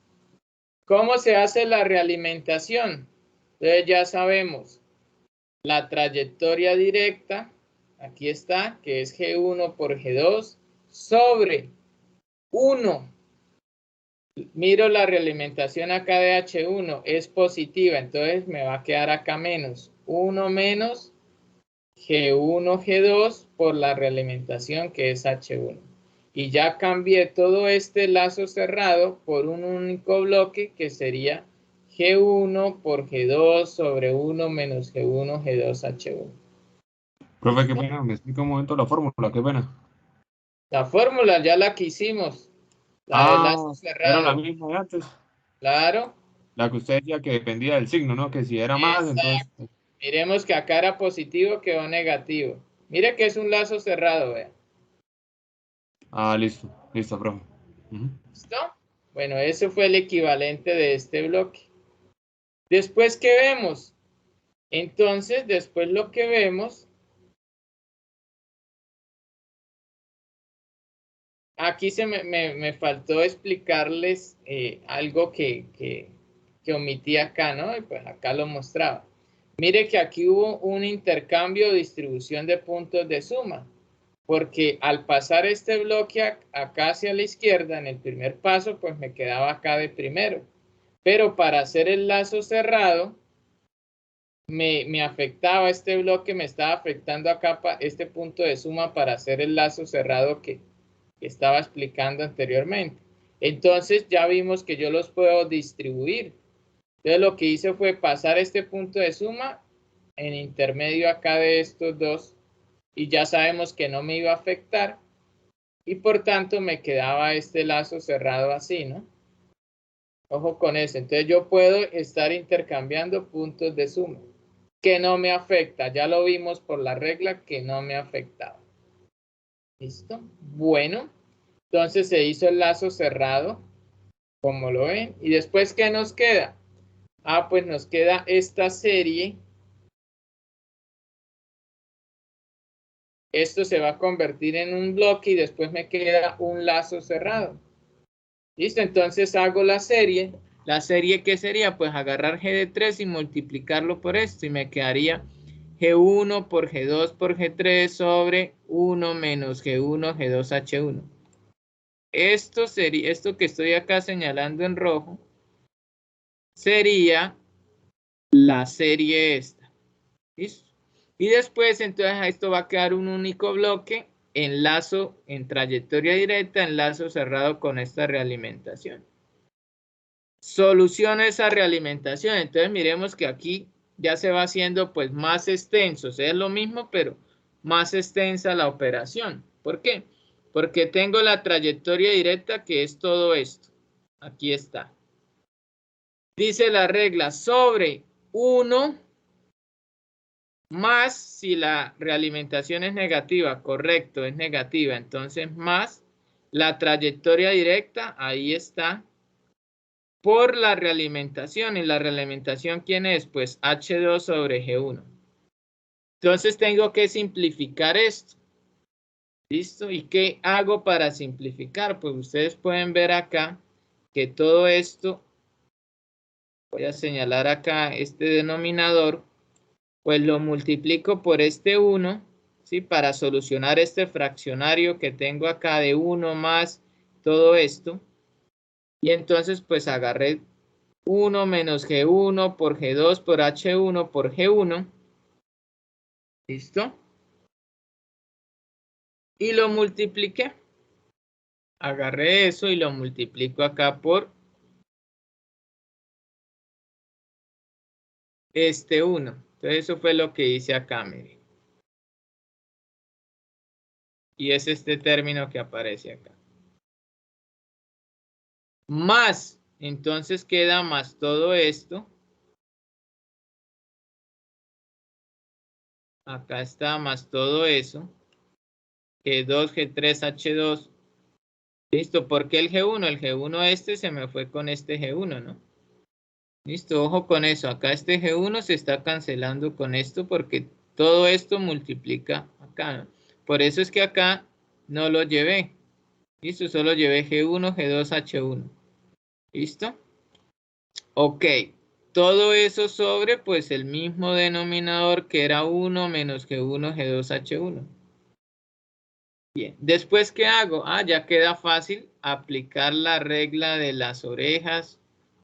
[SPEAKER 1] ¿Cómo se hace la realimentación? Entonces ya sabemos la trayectoria directa, aquí está, que es G1 por G2 sobre 1. Miro la realimentación acá de H1, es positiva, entonces me va a quedar acá menos 1 menos G1, G2 por la realimentación que es H1. Y ya cambié todo este lazo cerrado por un único bloque que sería G1 por G2 sobre 1 menos G1, G2, H1.
[SPEAKER 2] Profe, qué pena, me explica un momento la fórmula, qué pena.
[SPEAKER 1] La fórmula ya la que hicimos, la del lazo
[SPEAKER 2] Era la
[SPEAKER 1] cerrado.
[SPEAKER 2] misma de antes.
[SPEAKER 1] Claro.
[SPEAKER 2] La que usted decía que dependía del signo, ¿no? Que si era más, entonces...
[SPEAKER 1] Exacto. Miremos que acá era positivo, quedó negativo. Mire que es un lazo cerrado, vea.
[SPEAKER 2] Listo, listo, profe.
[SPEAKER 1] ¿Listo? Bueno, eso fue el equivalente de este bloque. Después, ¿qué vemos? Entonces, después lo que vemos, aquí me faltó explicarles algo que omití acá, ¿no? Y pues acá lo mostraba. Mire que aquí hubo un intercambio o distribución de puntos de suma, porque al pasar este bloque acá hacia la izquierda, en el primer paso, pues me quedaba acá de primero. Pero para hacer el lazo cerrado, me afectaba este bloque, me estaba afectando acá este punto de suma para hacer el lazo cerrado que estaba explicando anteriormente. Entonces ya vimos que yo los puedo distribuir. Entonces lo que hice fue pasar este punto de suma en intermedio acá de estos dos y ya sabemos que no me iba a afectar y por tanto me quedaba este lazo cerrado así, ¿no? Ojo con eso. Entonces yo puedo estar intercambiando puntos de suma que no me afecta. Ya lo vimos por la regla que no me afectaba. ¿Listo? Bueno, entonces se hizo el lazo cerrado, como lo ven. ¿Y después qué nos queda? Pues nos queda esta serie. Esto se va a convertir en un bloque y después me queda un lazo cerrado. ¿Listo? Entonces hago la serie. ¿La serie qué sería? Pues agarrar G de 3 y multiplicarlo por esto y me quedaría G1 por G2 por G3 sobre 1 menos G1, G2, H1. Esto sería, esto que estoy acá señalando en rojo, sería la serie esta. ¿Listo? Y después entonces esto va a quedar un único bloque en lazo, en trayectoria directa, en lazo cerrado con esta realimentación. Soluciono esa realimentación. Entonces miremos que aquí ya se va haciendo pues más extenso. O sea, es lo mismo, pero más extensa la operación. ¿Por qué? Porque tengo la trayectoria directa que es todo esto. Aquí está. Dice la regla sobre 1 más si la realimentación es negativa. Correcto, es negativa. Entonces más la trayectoria directa, ahí está, por la realimentación. ¿Y la realimentación quién es? Pues H2 sobre G1. Entonces tengo que simplificar esto. ¿Listo? ¿Y qué hago para simplificar? Pues ustedes pueden ver acá que todo esto, voy a señalar acá este denominador, pues lo multiplico por este 1, ¿sí? Para solucionar este fraccionario que tengo acá de 1 más todo esto. Y entonces pues agarré 1 menos G1 por G2 por H1 por G1. ¿Listo? Y lo multipliqué. Agarré eso y lo multiplico acá por este 1. Entonces eso fue lo que hice acá, miren. Y es este término que aparece acá. Más, entonces queda más todo esto. Acá está más todo eso. G2, G3, H2. Listo, ¿por qué el G1? El G1 este se me fue con este G1, ¿no? Listo, ojo con eso. Acá este G1 se está cancelando con esto porque todo esto multiplica acá, ¿no? Por eso es que acá no lo llevé. Listo, solo llevé G1, G2, H1. ¿Listo? Ok. Todo eso sobre pues el mismo denominador que era 1 menos G1, G2, H1. Bien, después, ¿qué hago? Ya queda fácil aplicar la regla de las orejas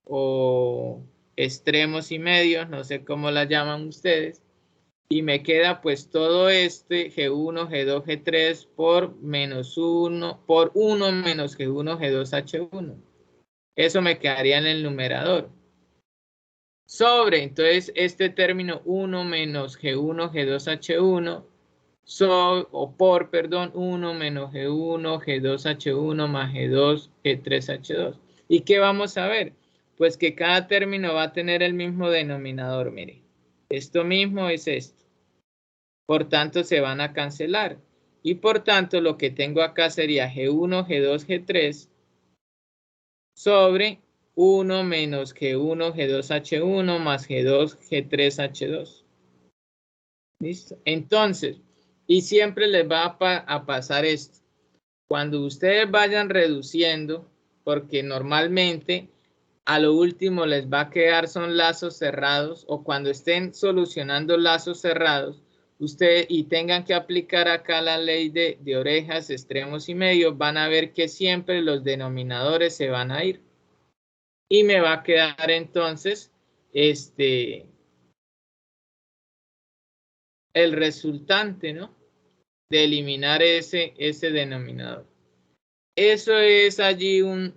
[SPEAKER 1] o extremos y medios, no sé cómo la llaman ustedes. Y me queda pues todo este G1, G2, G3 por menos 1, por 1 menos G1, G2, H1. Eso me quedaría en el numerador. Sobre, entonces, este término 1 menos G1, G2, H1. Perdón, 1 menos G1, G2H1 más G2, G3H2. ¿Y qué vamos a ver? Pues que cada término va a tener el mismo denominador, mire. Esto mismo es esto. Por tanto, se van a cancelar. Y por tanto, lo que tengo acá sería G1, G2, G3 sobre 1 menos G1, G2H1 más G2, G3H2. ¿Listo? Entonces, y siempre les va a pasar esto. Cuando ustedes vayan reduciendo, porque normalmente a lo último les va a quedar son lazos cerrados, o cuando estén solucionando lazos cerrados, ustedes y tengan que aplicar acá la ley de orejas, extremos y medios, van a ver que siempre los denominadores se van a ir. Y me va a quedar entonces el resultante, ¿no? De eliminar ese denominador. Eso es allí un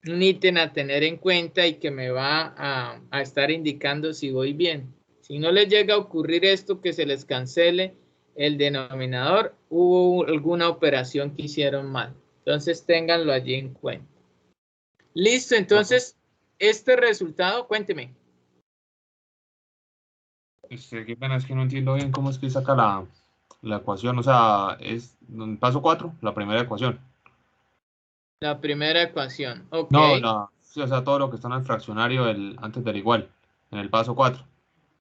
[SPEAKER 1] ítem a tener en cuenta y que me va a estar indicando si voy bien. Si no les llega a ocurrir esto, que se les cancele el denominador, hubo alguna operación que hicieron mal. Entonces, ténganlo allí en cuenta. Listo, entonces, este resultado, cuénteme.
[SPEAKER 2] Qué pena, es que no entiendo bien cómo es que saca la ecuación. O sea, es paso 4, la primera ecuación.
[SPEAKER 1] La primera ecuación, ok.
[SPEAKER 2] No, sí, o sea, todo lo que está en el fraccionario antes del igual, en el paso 4.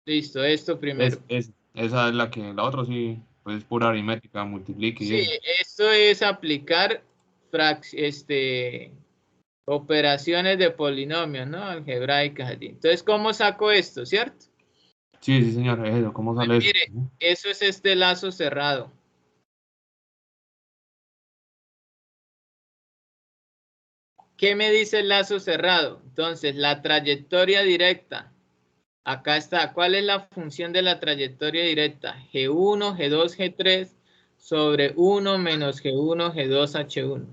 [SPEAKER 1] Listo, esto primero.
[SPEAKER 2] Esa es la otra sí, pues es pura aritmética, multiplique y
[SPEAKER 1] Sí,
[SPEAKER 2] eso.
[SPEAKER 1] esto es aplicar operaciones de polinomios, ¿no? Algebraicas allí. Entonces, ¿cómo saco esto, cierto?
[SPEAKER 2] Sí, sí, señor, es eso. ¿Cómo
[SPEAKER 1] Pues
[SPEAKER 2] sale eso?
[SPEAKER 1] mire, eso es este lazo cerrado. ¿Qué me dice el lazo cerrado? Entonces, la trayectoria directa. Acá está. ¿Cuál es la función de la trayectoria directa? G1, G2, G3 sobre 1 menos G1, G2, H1.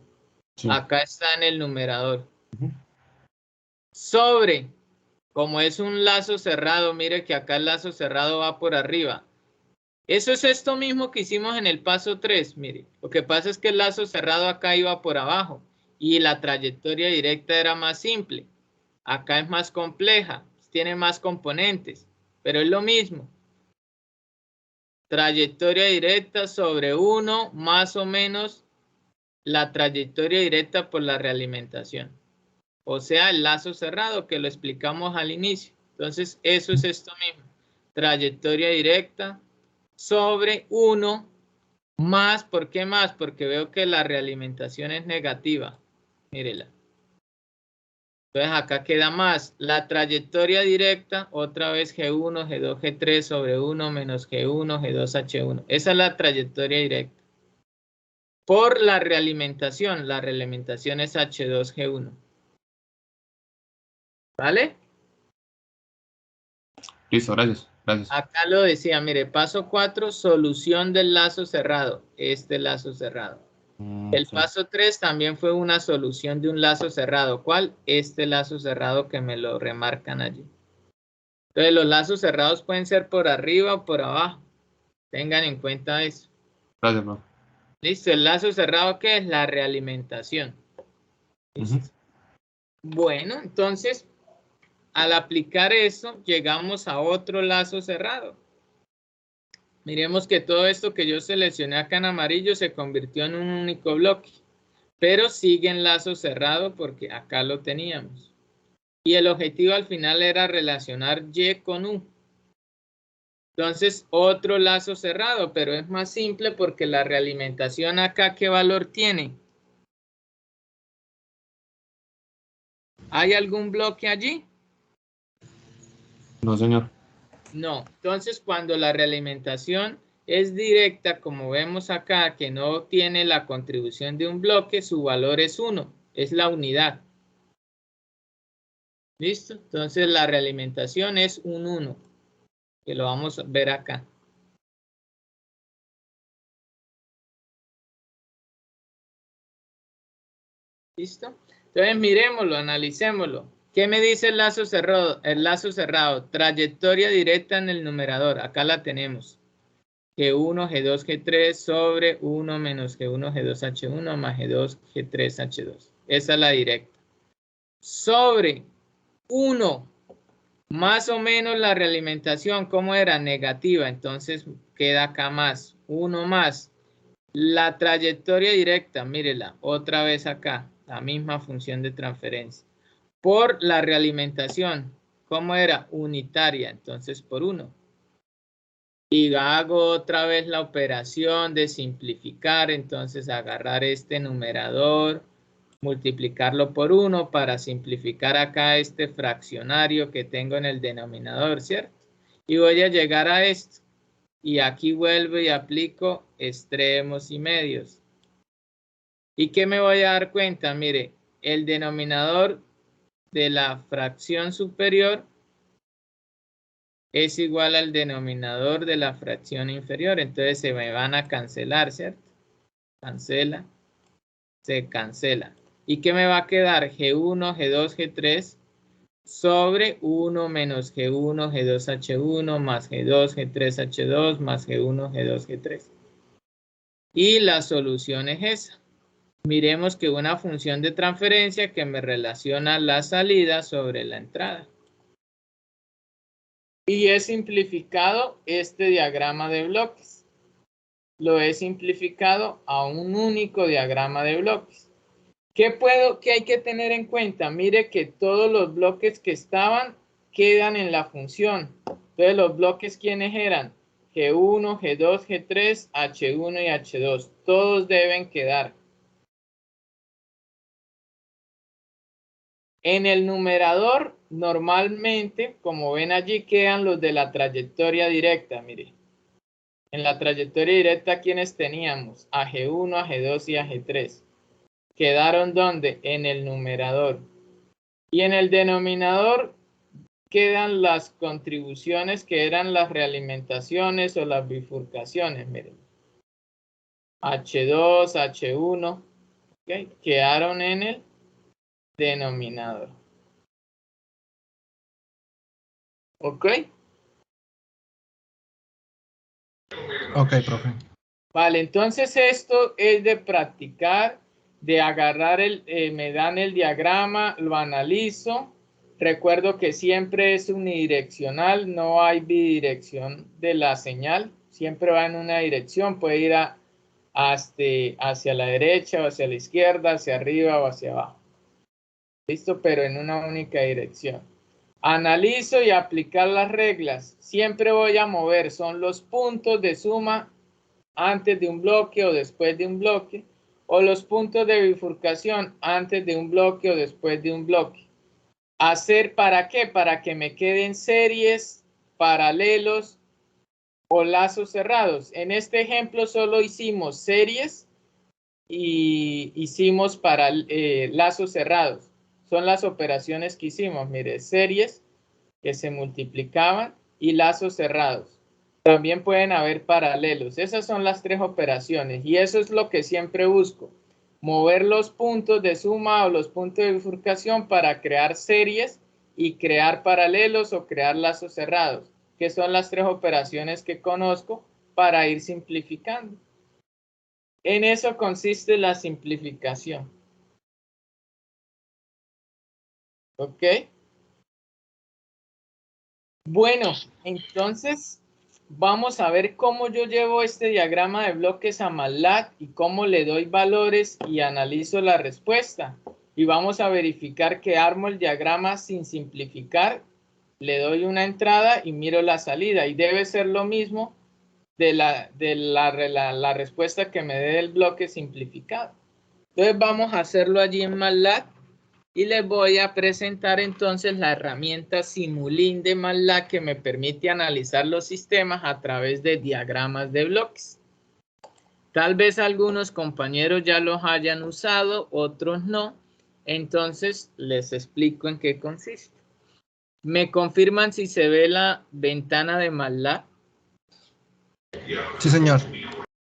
[SPEAKER 2] Sí.
[SPEAKER 1] Acá está en el numerador.
[SPEAKER 2] Ujú.
[SPEAKER 1] Sobre, como es un lazo cerrado, mire que acá el lazo cerrado va por arriba. Eso es esto mismo que hicimos en el paso 3, mire. Lo que pasa es que el lazo cerrado acá iba por abajo y la trayectoria directa era más simple. Acá es más compleja, tiene más componentes, pero es lo mismo. Trayectoria directa sobre 1 más o menos la trayectoria directa por la realimentación. O sea, el lazo cerrado que lo explicamos al inicio. Entonces, eso es esto mismo. Trayectoria directa sobre 1 más, ¿por qué más? Porque veo que la realimentación es negativa. Mírela. Entonces acá queda más la trayectoria directa, otra vez G1, G2, G3 sobre 1 menos G1, G2, H1. Esa es la trayectoria directa. Por la realimentación es H2, G1. ¿Vale?
[SPEAKER 2] Listo, gracias. Gracias.
[SPEAKER 1] Acá lo decía, mire, paso 4, solución del lazo cerrado. Este lazo cerrado. El
[SPEAKER 2] Sí.
[SPEAKER 1] paso 3 también fue una solución de un lazo cerrado. ¿Cuál? Este lazo cerrado que me lo remarcan allí. Entonces los lazos cerrados pueden ser por arriba o por abajo. Tengan en cuenta eso.
[SPEAKER 2] Gracias, profe.
[SPEAKER 1] Listo, el lazo cerrado, ¿qué es? La realimentación. ¿Listo? Bueno, entonces, al aplicar eso, llegamos a otro lazo cerrado. Miremos que todo esto que yo seleccioné acá en amarillo se convirtió en un único bloque, pero sigue en lazo cerrado porque acá lo teníamos. Y el objetivo al final era relacionar Y con U. Entonces, otro lazo cerrado, pero es más simple porque la realimentación acá, ¿qué valor tiene? ¿Hay algún bloque allí?
[SPEAKER 2] No, señor.
[SPEAKER 1] No. Entonces, cuando la realimentación es directa, como vemos acá, que no tiene la contribución de un bloque, su valor es 1, es la unidad. ¿Listo? Entonces, la realimentación es un 1, que lo vamos a ver acá. ¿Listo? Entonces, miremoslo, analicémoslo. ¿Qué me dice el lazo cerrado? El lazo cerrado, trayectoria directa en el numerador. Acá la tenemos. G1, G2, G3 sobre 1 menos G1, G2, H1 más G2, G3, H2. Esa es la directa. Sobre 1, más o menos la realimentación, ¿cómo era? Negativa. Entonces queda acá más. 1 más. La trayectoria directa, mírela, otra vez acá. La misma función de transferencia. Por la realimentación, ¿cómo era? Unitaria. Entonces por 1. Y hago otra vez la operación de simplificar, entonces agarrar este numerador, multiplicarlo por 1 para simplificar acá este fraccionario que tengo en el denominador, ¿cierto? Y voy a llegar a esto. Y aquí vuelvo y aplico extremos y medios. ¿Y qué me voy a dar cuenta? Mire, el denominador de la fracción superior es igual al denominador de la fracción inferior. Entonces se me van a cancelar, ¿cierto? Cancela, se cancela. ¿Y qué me va a quedar? G1, G2, G3 sobre 1 menos G1, G2, H1 más G2, G3, H2 más G1, G2, G3. Y la solución es esa. Miremos que una función de transferencia que me relaciona la salida sobre la entrada. Y he simplificado este diagrama de bloques. Lo he simplificado a un único diagrama de bloques. ¿Qué hay que tener en cuenta? Mire que todos los bloques que estaban quedan en la función. Entonces los bloques, ¿quiénes eran? G1, G2, G3, H1 y H2. Todos deben quedar. En el numerador, normalmente, como ven allí, quedan los de la trayectoria directa, mire. En la trayectoria directa, ¿quiénes teníamos? A G1, a G2 y a G3. ¿Quedaron dónde? En el numerador. Y en el denominador quedan las contribuciones que eran las realimentaciones o las bifurcaciones, miren. H2, H1, ¿okay? Quedaron en el denominador. ¿Ok?
[SPEAKER 5] Ok, profe.
[SPEAKER 1] Vale, entonces esto es de practicar, de agarrar me dan el diagrama, lo analizo. Recuerdo que siempre es unidireccional, no hay bidirección de la señal. Siempre va en una dirección, puede ir hacia la derecha o hacia la izquierda, hacia arriba o hacia abajo. ¿Listo? Pero en una única dirección. Analizo y aplicar las reglas. Siempre voy a mover, son los puntos de suma antes de un bloque o después de un bloque, o los puntos de bifurcación antes de un bloque o después de un bloque. ¿Hacer para qué? Para que me queden series, paralelos o lazos cerrados. En este ejemplo solo hicimos series y hicimos para lazos cerrados. Son las operaciones que hicimos. Mire, series que se multiplicaban y lazos cerrados. También pueden haber paralelos. Esas son las tres operaciones y eso es lo que siempre busco. Mover los puntos de suma o los puntos de bifurcación para crear series y crear paralelos o crear lazos cerrados, que son las tres operaciones que conozco para ir simplificando. En eso consiste la simplificación. ¿Ok? Bueno, entonces vamos a ver cómo yo llevo este diagrama de bloques a MATLAB y cómo le doy valores y analizo la respuesta. Y vamos a verificar que armo el diagrama sin simplificar. Le doy una entrada y miro la salida. Y debe ser lo mismo de la respuesta que me dé el bloque simplificado. Entonces vamos a hacerlo allí en MATLAB. Y les voy a presentar entonces la herramienta Simulink de MATLAB que me permite analizar los sistemas a través de diagramas de bloques. Tal vez algunos compañeros ya los hayan usado, otros no. Entonces les explico en qué consiste. ¿Me confirman si se ve la ventana de MATLAB?
[SPEAKER 5] Sí, señor.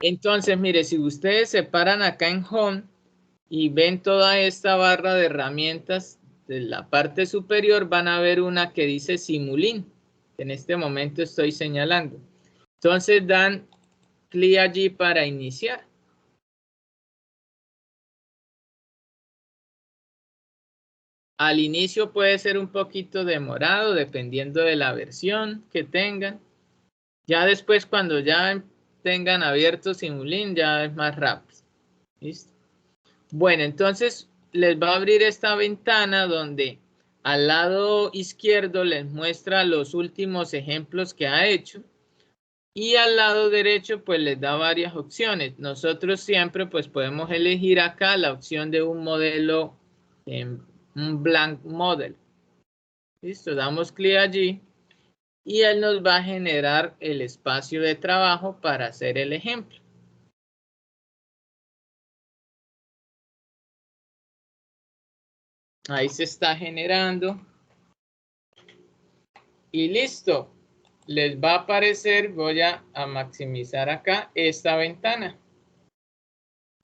[SPEAKER 1] Entonces, mire, si ustedes se paran acá en Home y ven toda esta barra de herramientas de la parte superior, van a ver una que dice Simulink, que en este momento estoy señalando. Entonces dan clic allí para iniciar. Al inicio puede ser un poquito demorado, dependiendo de la versión que tengan. Ya después, cuando ya tengan abierto Simulink, ya es más rápido. ¿Listo? Bueno, entonces les va a abrir esta ventana donde al lado izquierdo les muestra los últimos ejemplos que ha hecho y al lado derecho pues les da varias opciones. Nosotros siempre pues podemos elegir acá la opción de un modelo, un blank model. Listo, damos clic allí y él nos va a generar el espacio de trabajo para hacer el ejemplo. Ahí se está generando. Y listo. Les va a aparecer, voy a maximizar acá esta ventana.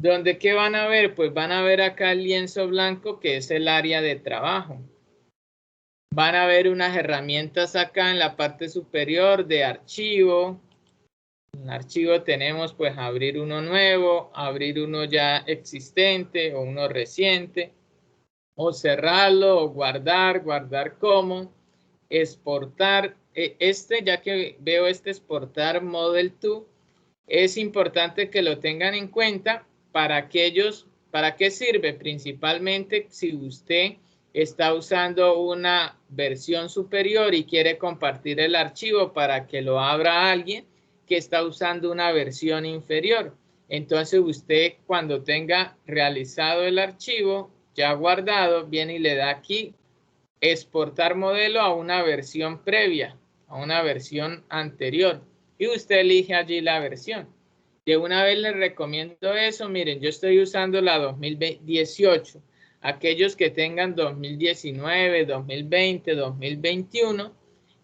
[SPEAKER 1] ¿Dónde qué van a ver? Pues van a ver acá el lienzo blanco que es el área de trabajo. Van a ver unas herramientas acá en la parte superior de archivo. En archivo tenemos pues abrir uno nuevo, abrir uno ya existente o uno reciente. O cerrarlo o guardar, guardar como, exportar. Ya que veo este exportar Model 2, es importante que lo tengan en cuenta para aquellos, ¿para qué sirve? Principalmente si usted está usando una versión superior y quiere compartir el archivo para que lo abra alguien que está usando una versión inferior. Entonces usted cuando tenga realizado el archivo ya guardado, viene y le da aquí exportar modelo a una versión previa, a una versión anterior. Y usted elige allí la versión. De una vez les recomiendo eso. Miren, yo estoy usando la 2018. Aquellos que tengan 2019, 2020, 2021.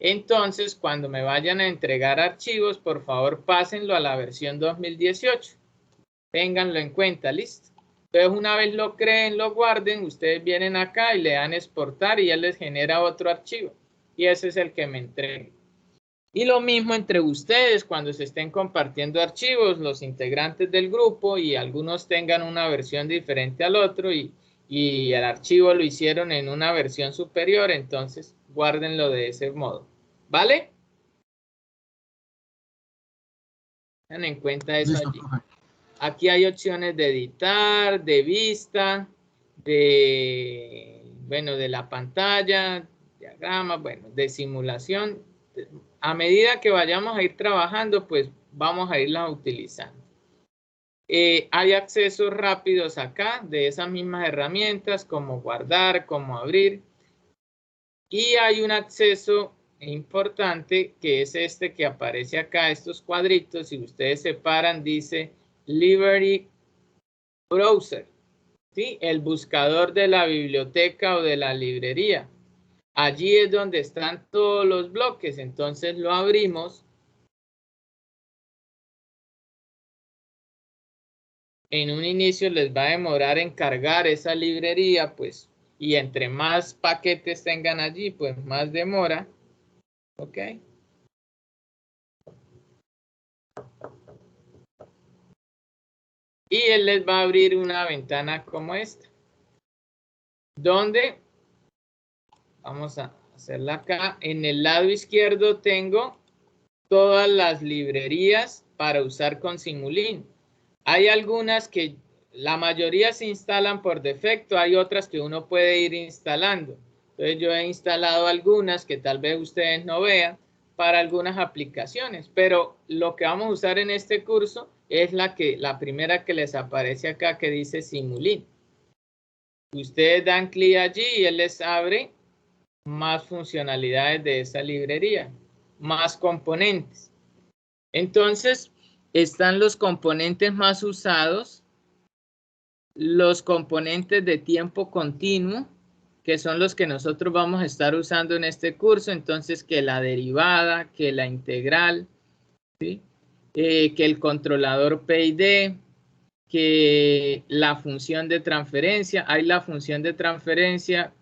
[SPEAKER 1] Entonces, cuando me vayan a entregar archivos, por favor, pásenlo a la versión 2018. Ténganlo en cuenta, ¿listo? Entonces, una vez lo creen, lo guarden, ustedes vienen acá y le dan exportar y ya les genera otro archivo. Y ese es el que me entrega. Y lo mismo entre ustedes cuando se estén compartiendo archivos, los integrantes del grupo y algunos tengan una versión diferente al otro y el archivo lo hicieron en una versión superior, entonces guárdenlo de ese modo. ¿Vale? Tengan en cuenta eso allí. Aquí hay opciones de editar, de vista, de la pantalla, diagrama, bueno, de simulación. A medida que vayamos a ir trabajando, pues vamos a irlas utilizando. Hay accesos rápidos acá de esas mismas herramientas como guardar, como abrir. Y hay un acceso importante que es este que aparece acá, estos cuadritos. Si ustedes separan, dice Library Browser, ¿sí? El buscador de la biblioteca o de la librería. Allí es donde están todos los bloques. Entonces lo abrimos. En un inicio les va a demorar en cargar esa librería, pues, y entre más paquetes tengan allí, pues más demora. ¿Ok? Y él les va a abrir una ventana como esta, donde, vamos a hacerla acá, en el lado izquierdo tengo todas las librerías para usar con Simulink. Hay algunas que la mayoría se instalan por defecto, hay otras que uno puede ir instalando. Entonces yo he instalado algunas que tal vez ustedes no vean para algunas aplicaciones, pero lo que vamos a usar en este curso es la primera que les aparece acá que dice Simulink. Ustedes dan clic allí y él les abre más funcionalidades de esa librería, más componentes. Entonces, están los componentes más usados, los componentes de tiempo continuo, que son los que nosotros vamos a estar usando en este curso. Entonces, que la derivada, que la integral, ¿sí? Que el controlador PID, que la función de transferencia. Hay la función de transferencia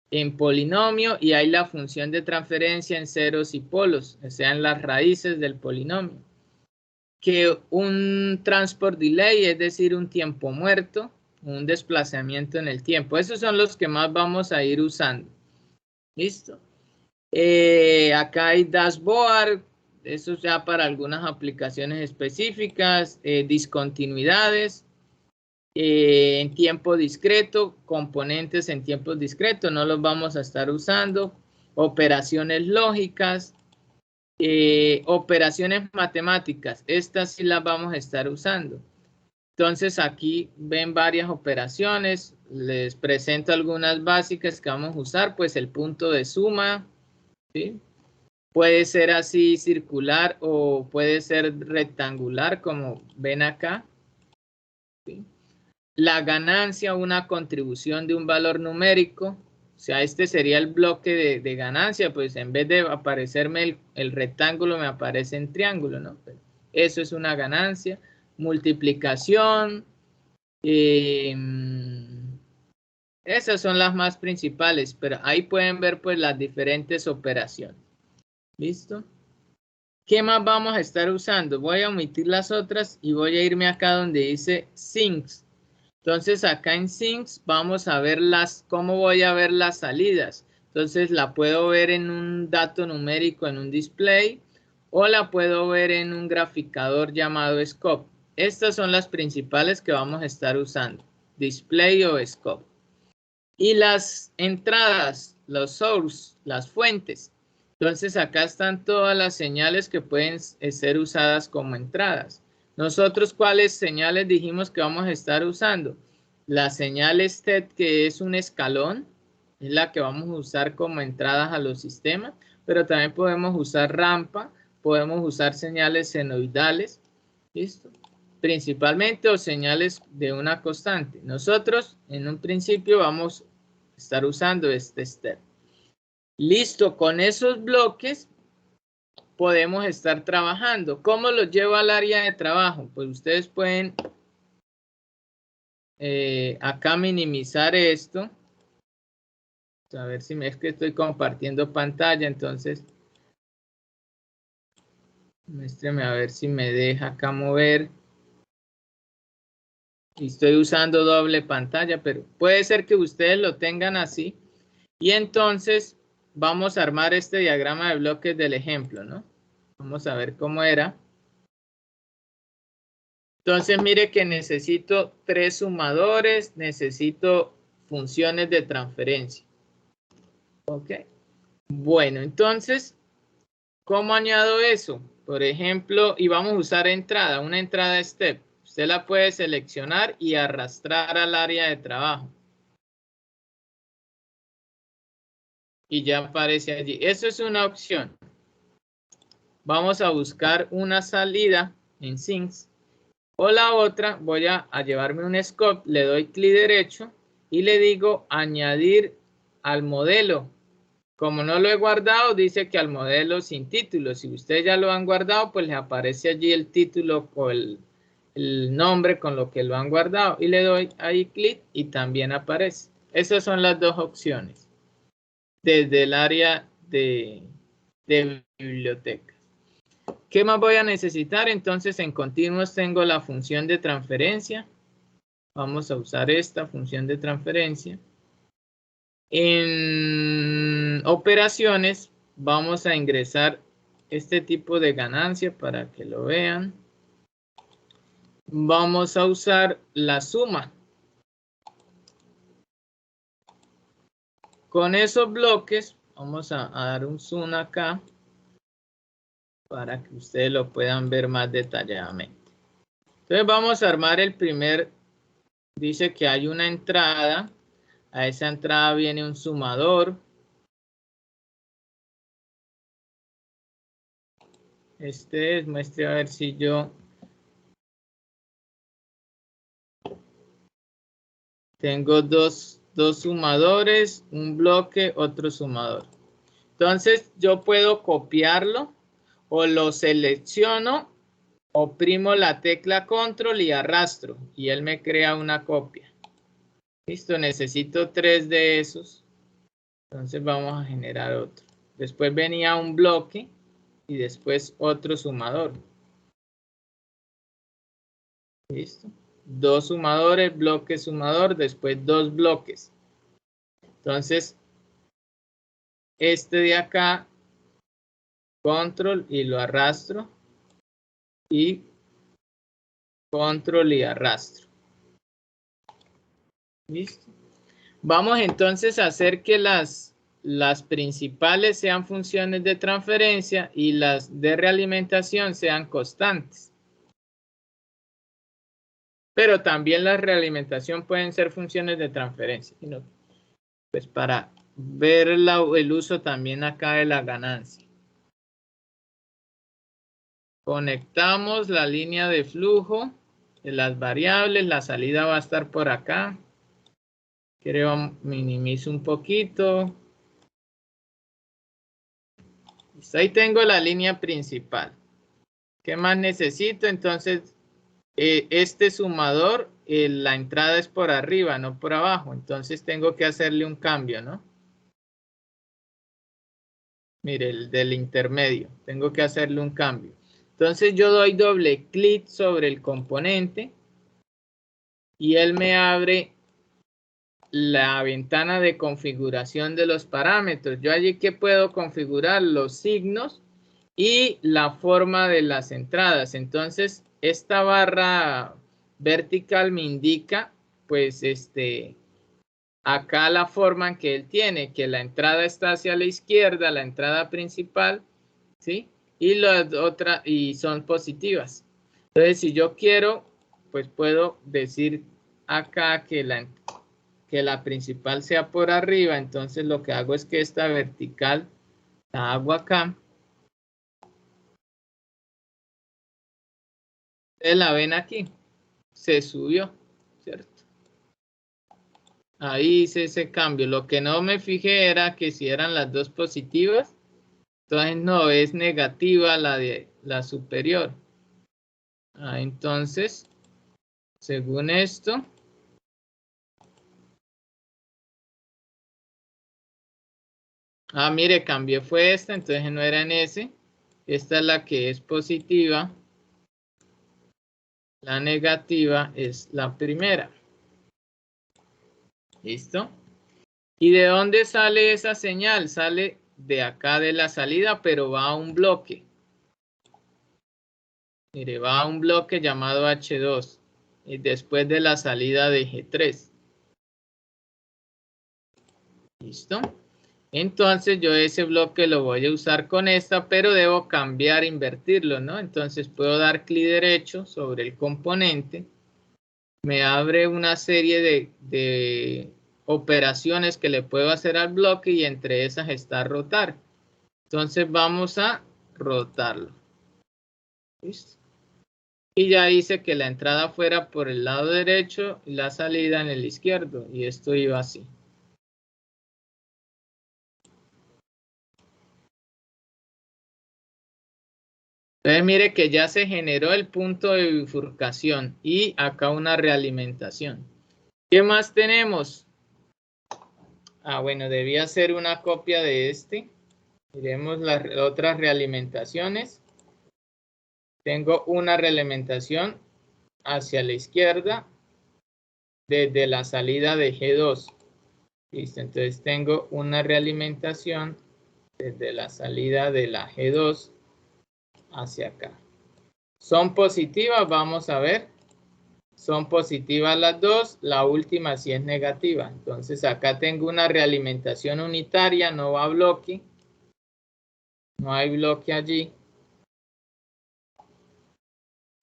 [SPEAKER 1] en polinomio y hay la función de transferencia en ceros y polos, o sea, en las raíces del polinomio. Que un transport delay, es decir, un tiempo muerto, un desplazamiento en el tiempo. Esos son los que más vamos a ir usando. ¿Listo? Acá hay dashboard, eso ya para algunas aplicaciones específicas, discontinuidades, en tiempo discreto, componentes en tiempo discreto, no los vamos a estar usando, operaciones lógicas, operaciones matemáticas, estas sí las vamos a estar usando. Entonces aquí ven varias operaciones, les presento algunas básicas que vamos a usar, pues el punto de suma, ¿sí? Puede ser así circular o puede ser rectangular como ven acá, ¿sí? La ganancia, una contribución de un valor numérico, o sea, este sería el bloque de ganancia, pues en vez de aparecerme el rectángulo, me aparece en triángulo, ¿no? Eso es una ganancia. Multiplicación. Esas son las más principales, pero ahí pueden ver pues las diferentes operaciones. ¿Listo? ¿Qué más vamos a estar usando? Voy a omitir las otras y voy a irme acá donde dice sinks. Entonces acá en sinks vamos a ver cómo voy a ver las salidas. Entonces la puedo ver en un dato numérico en un display o la puedo ver en un graficador llamado scope. Estas son las principales que vamos a estar usando, display o scope. Y las entradas, los source, las fuentes. Entonces acá están todas las señales que pueden ser usadas como entradas. Nosotros, ¿cuáles señales dijimos que vamos a estar usando? La señal step, que es un escalón, es la que vamos a usar como entradas a los sistemas, pero también podemos usar rampa, podemos usar señales senoidales, ¿listo? Principalmente o señales de una constante. Nosotros en un principio vamos a estar usando este step. Listo, con esos bloques podemos estar trabajando. ¿Cómo los llevo al área de trabajo? Pues ustedes pueden acá minimizar esto. A ver si es que estoy compartiendo pantalla, entonces muéstrame a ver si me deja acá mover. Y estoy usando doble pantalla, pero puede ser que ustedes lo tengan así. Y entonces vamos a armar este diagrama de bloques del ejemplo, ¿no? Vamos a ver cómo era. Entonces, mire que necesito 3 sumadores, necesito funciones de transferencia. ¿Ok? Bueno, entonces, ¿cómo añado eso? Por ejemplo, y vamos a usar entrada, una entrada step. Usted la puede seleccionar y arrastrar al área de trabajo. Y ya aparece allí. Eso es una opción. Vamos a buscar una salida en Things. O la otra, voy a llevarme un scope, le doy clic derecho y le digo añadir al modelo. Como no lo he guardado, dice que al modelo sin título. Si ustedes ya lo han guardado, pues les aparece allí el título o el nombre con lo que lo han guardado. Y le doy ahí clic y también aparece. Esas son las dos opciones desde el área de biblioteca. ¿Qué más voy a necesitar? Entonces, en continuos tengo la función de transferencia. Vamos a usar esta función de transferencia. En operaciones, vamos a ingresar este tipo de ganancia para que lo vean. Vamos a usar la suma. Con esos bloques, vamos a dar un zoom acá para que ustedes lo puedan ver más detalladamente. Entonces vamos a armar el primer, dice que hay una entrada, a esa entrada viene un sumador. Este es, muestre a ver si yo tengo dos sumadores, un bloque, otro sumador. Entonces yo puedo copiarlo o lo selecciono, oprimo la tecla control y arrastro y él me crea una copia. Listo, necesito 3 de esos. Entonces vamos a generar otro. Después venía un bloque y después otro sumador. Listo. 2 sumadores, bloque sumador, después 2 bloques. Entonces, este de acá, control y lo arrastro. Y control y arrastro. Listo. Vamos entonces a hacer que las principales sean funciones de transferencia y las de realimentación sean constantes. Pero también la realimentación pueden ser funciones de transferencia. Pues para ver el uso también acá de la ganancia. Conectamos la línea de flujo de las variables. La salida va a estar por acá. Creo minimizo un poquito. Ahí tengo la línea principal. ¿Qué más necesito? Entonces, este sumador, la entrada es por arriba, no por abajo. Entonces tengo que hacerle un cambio, ¿no? Mire, el del intermedio. Tengo que hacerle un cambio. Entonces yo doy doble clic sobre el componente y él me abre la ventana de configuración de los parámetros. Yo allí que puedo configurar los signos y la forma de las entradas. Entonces, esta barra vertical me indica, pues, acá la forma en que él tiene, que la entrada está hacia la izquierda, la entrada principal, ¿sí? Y las otras, y son positivas. Entonces, si yo quiero, pues puedo decir acá que la principal sea por arriba. Entonces, lo que hago es que esta vertical la hago acá. Ustedes la ven aquí, se subió, ¿cierto? Ahí hice ese cambio. Lo que no me fijé era que si eran las dos positivas, entonces no, es negativa la de la superior. Entonces, según esto, mire, cambié fue esta, entonces no era en ese. Esta es la que es positiva. La negativa es la primera. ¿Listo? ¿Y de dónde sale esa señal? Sale de acá de la salida, pero va a un bloque. Mire, va a un bloque llamado H2 y después de la salida de G3. ¿Listo? Entonces yo ese bloque lo voy a usar con esta, pero debo cambiar, invertirlo, ¿no? Entonces puedo dar clic derecho sobre el componente. Me abre una serie de operaciones que le puedo hacer al bloque y entre esas está rotar. Entonces vamos a rotarlo. ¿Listo? Y ya hice que la entrada fuera por el lado derecho y la salida en el izquierdo. Y esto iba así. Entonces mire que ya se generó el punto de bifurcación y acá una realimentación. ¿Qué más tenemos? Ah, bueno, debía hacer una copia de este. Miremos las otras realimentaciones. Tengo una realimentación hacia la izquierda desde la salida de G2. Listo, entonces tengo una realimentación desde la salida de la G2 hacia acá. ¿Son positivas? Vamos a ver. Son positivas las dos, la última sí es negativa. Entonces acá tengo una realimentación unitaria, no va a bloque. No hay bloque allí.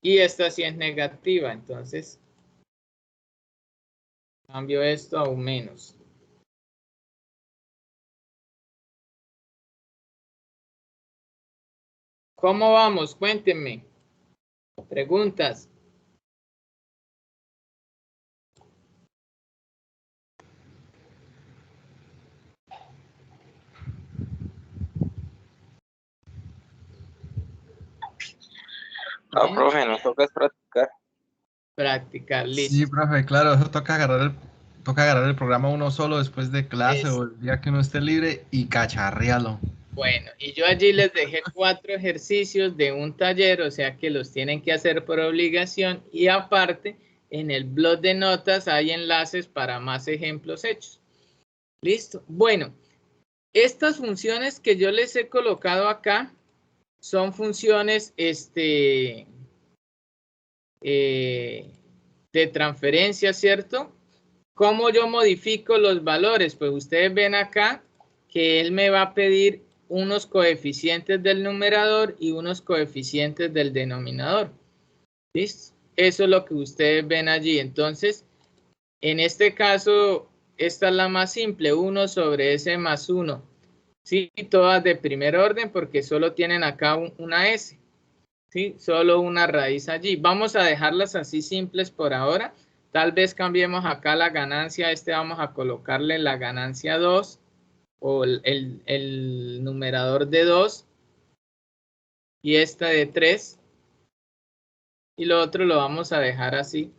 [SPEAKER 1] Y esta sí es negativa, entonces cambio esto a un menos. ¿Cómo vamos? Cuéntenme. Preguntas.
[SPEAKER 4] No,
[SPEAKER 1] Bien.
[SPEAKER 4] profe, nos toca es practicar.
[SPEAKER 1] Practicar, listo.
[SPEAKER 5] Sí, profe, claro, eso toca agarrar el programa uno solo después de clase o el día que uno esté libre y cacharrearlo.
[SPEAKER 1] Bueno, y yo allí les dejé 4 ejercicios de un taller, o sea que los tienen que hacer por obligación y aparte en el blog de notas hay enlaces para más ejemplos hechos. Listo. Bueno, estas funciones que yo les he colocado acá son funciones de transferencia, ¿cierto? ¿Cómo yo modifico los valores? Pues ustedes ven acá que él me va a pedir unos coeficientes del numerador y unos coeficientes del denominador. ¿Listo? Eso es lo que ustedes ven allí. Entonces, en este caso, esta es la más simple, 1 sobre s más 1. Sí, todas de primer orden porque solo tienen acá una s. Sí, solo una raíz allí. Vamos a dejarlas así simples por ahora. Tal vez cambiemos acá la ganancia. Vamos a colocarle la ganancia 2 o el numerador de 2 y esta de 3. Y lo otro lo vamos a dejar así.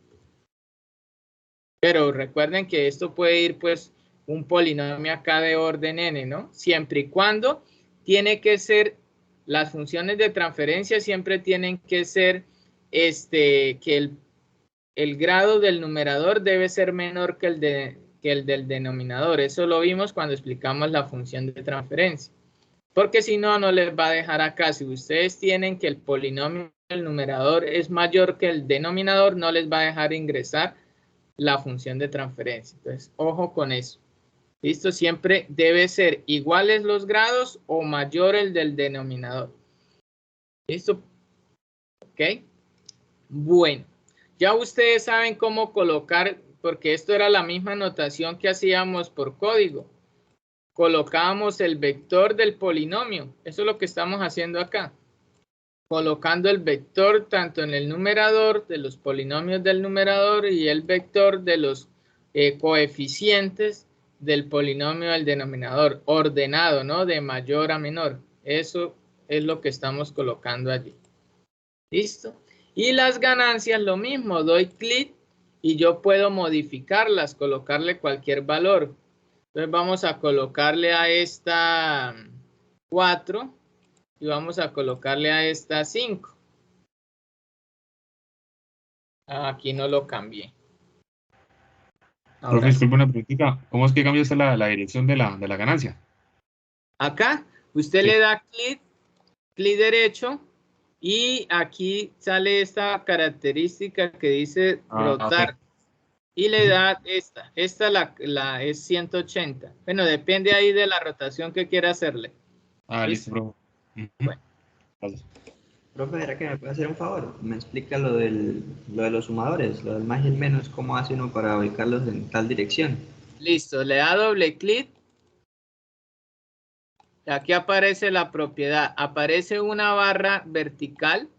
[SPEAKER 1] Pero recuerden que esto puede ir pues un polinomio acá de orden n, ¿no? Siempre y cuando tiene que ser, las funciones de transferencia siempre tienen que ser que el grado del numerador debe ser menor que el del denominador. Eso lo vimos cuando explicamos la función de transferencia. Porque si no, no les va a dejar acá. Si ustedes tienen que el polinomio del numerador es mayor que el denominador, no les va a dejar ingresar la función de transferencia. Entonces, ojo con eso. ¿Listo? Siempre debe ser iguales los grados o mayor el del denominador. ¿Listo? ¿Ok? Bueno, ya ustedes saben cómo colocar, porque esto era la misma notación que hacíamos por código. Colocábamos el vector del polinomio. Eso es lo que estamos haciendo acá. Colocando el vector tanto en el numerador de los polinomios del numerador y el vector de los coeficientes del polinomio del denominador, ordenado, ¿no? De mayor a menor. Eso es lo que estamos colocando allí. ¿Listo? Y las ganancias lo mismo, doy clic y yo puedo modificarlas, colocarle cualquier valor. Entonces vamos a colocarle a esta 4 y vamos a colocarle a esta 5. Aquí no lo cambié.
[SPEAKER 2] Profe,
[SPEAKER 1] Ahora sí.
[SPEAKER 2] disculpe una preguntita. ¿Cómo es que cambia usted la dirección de la ganancia?
[SPEAKER 1] Acá usted
[SPEAKER 2] Sí.
[SPEAKER 1] le da clic derecho y aquí sale esta característica que dice
[SPEAKER 2] Ah, ok.
[SPEAKER 1] rotar. y le da esta. Esta la es 180. Bueno, depende ahí de la rotación que quiera hacerle.
[SPEAKER 2] Ah,
[SPEAKER 1] ¿Listo?
[SPEAKER 2] listo, profe.
[SPEAKER 1] Bueno.
[SPEAKER 2] Gracias.
[SPEAKER 3] Profe, ¿era que me puede hacer un favor? Me explica lo de los sumadores, lo del más y el menos, cómo hace uno para ubicarlos en tal dirección.
[SPEAKER 1] Listo, le da doble clic. Aquí aparece la propiedad. Aparece una barra vertical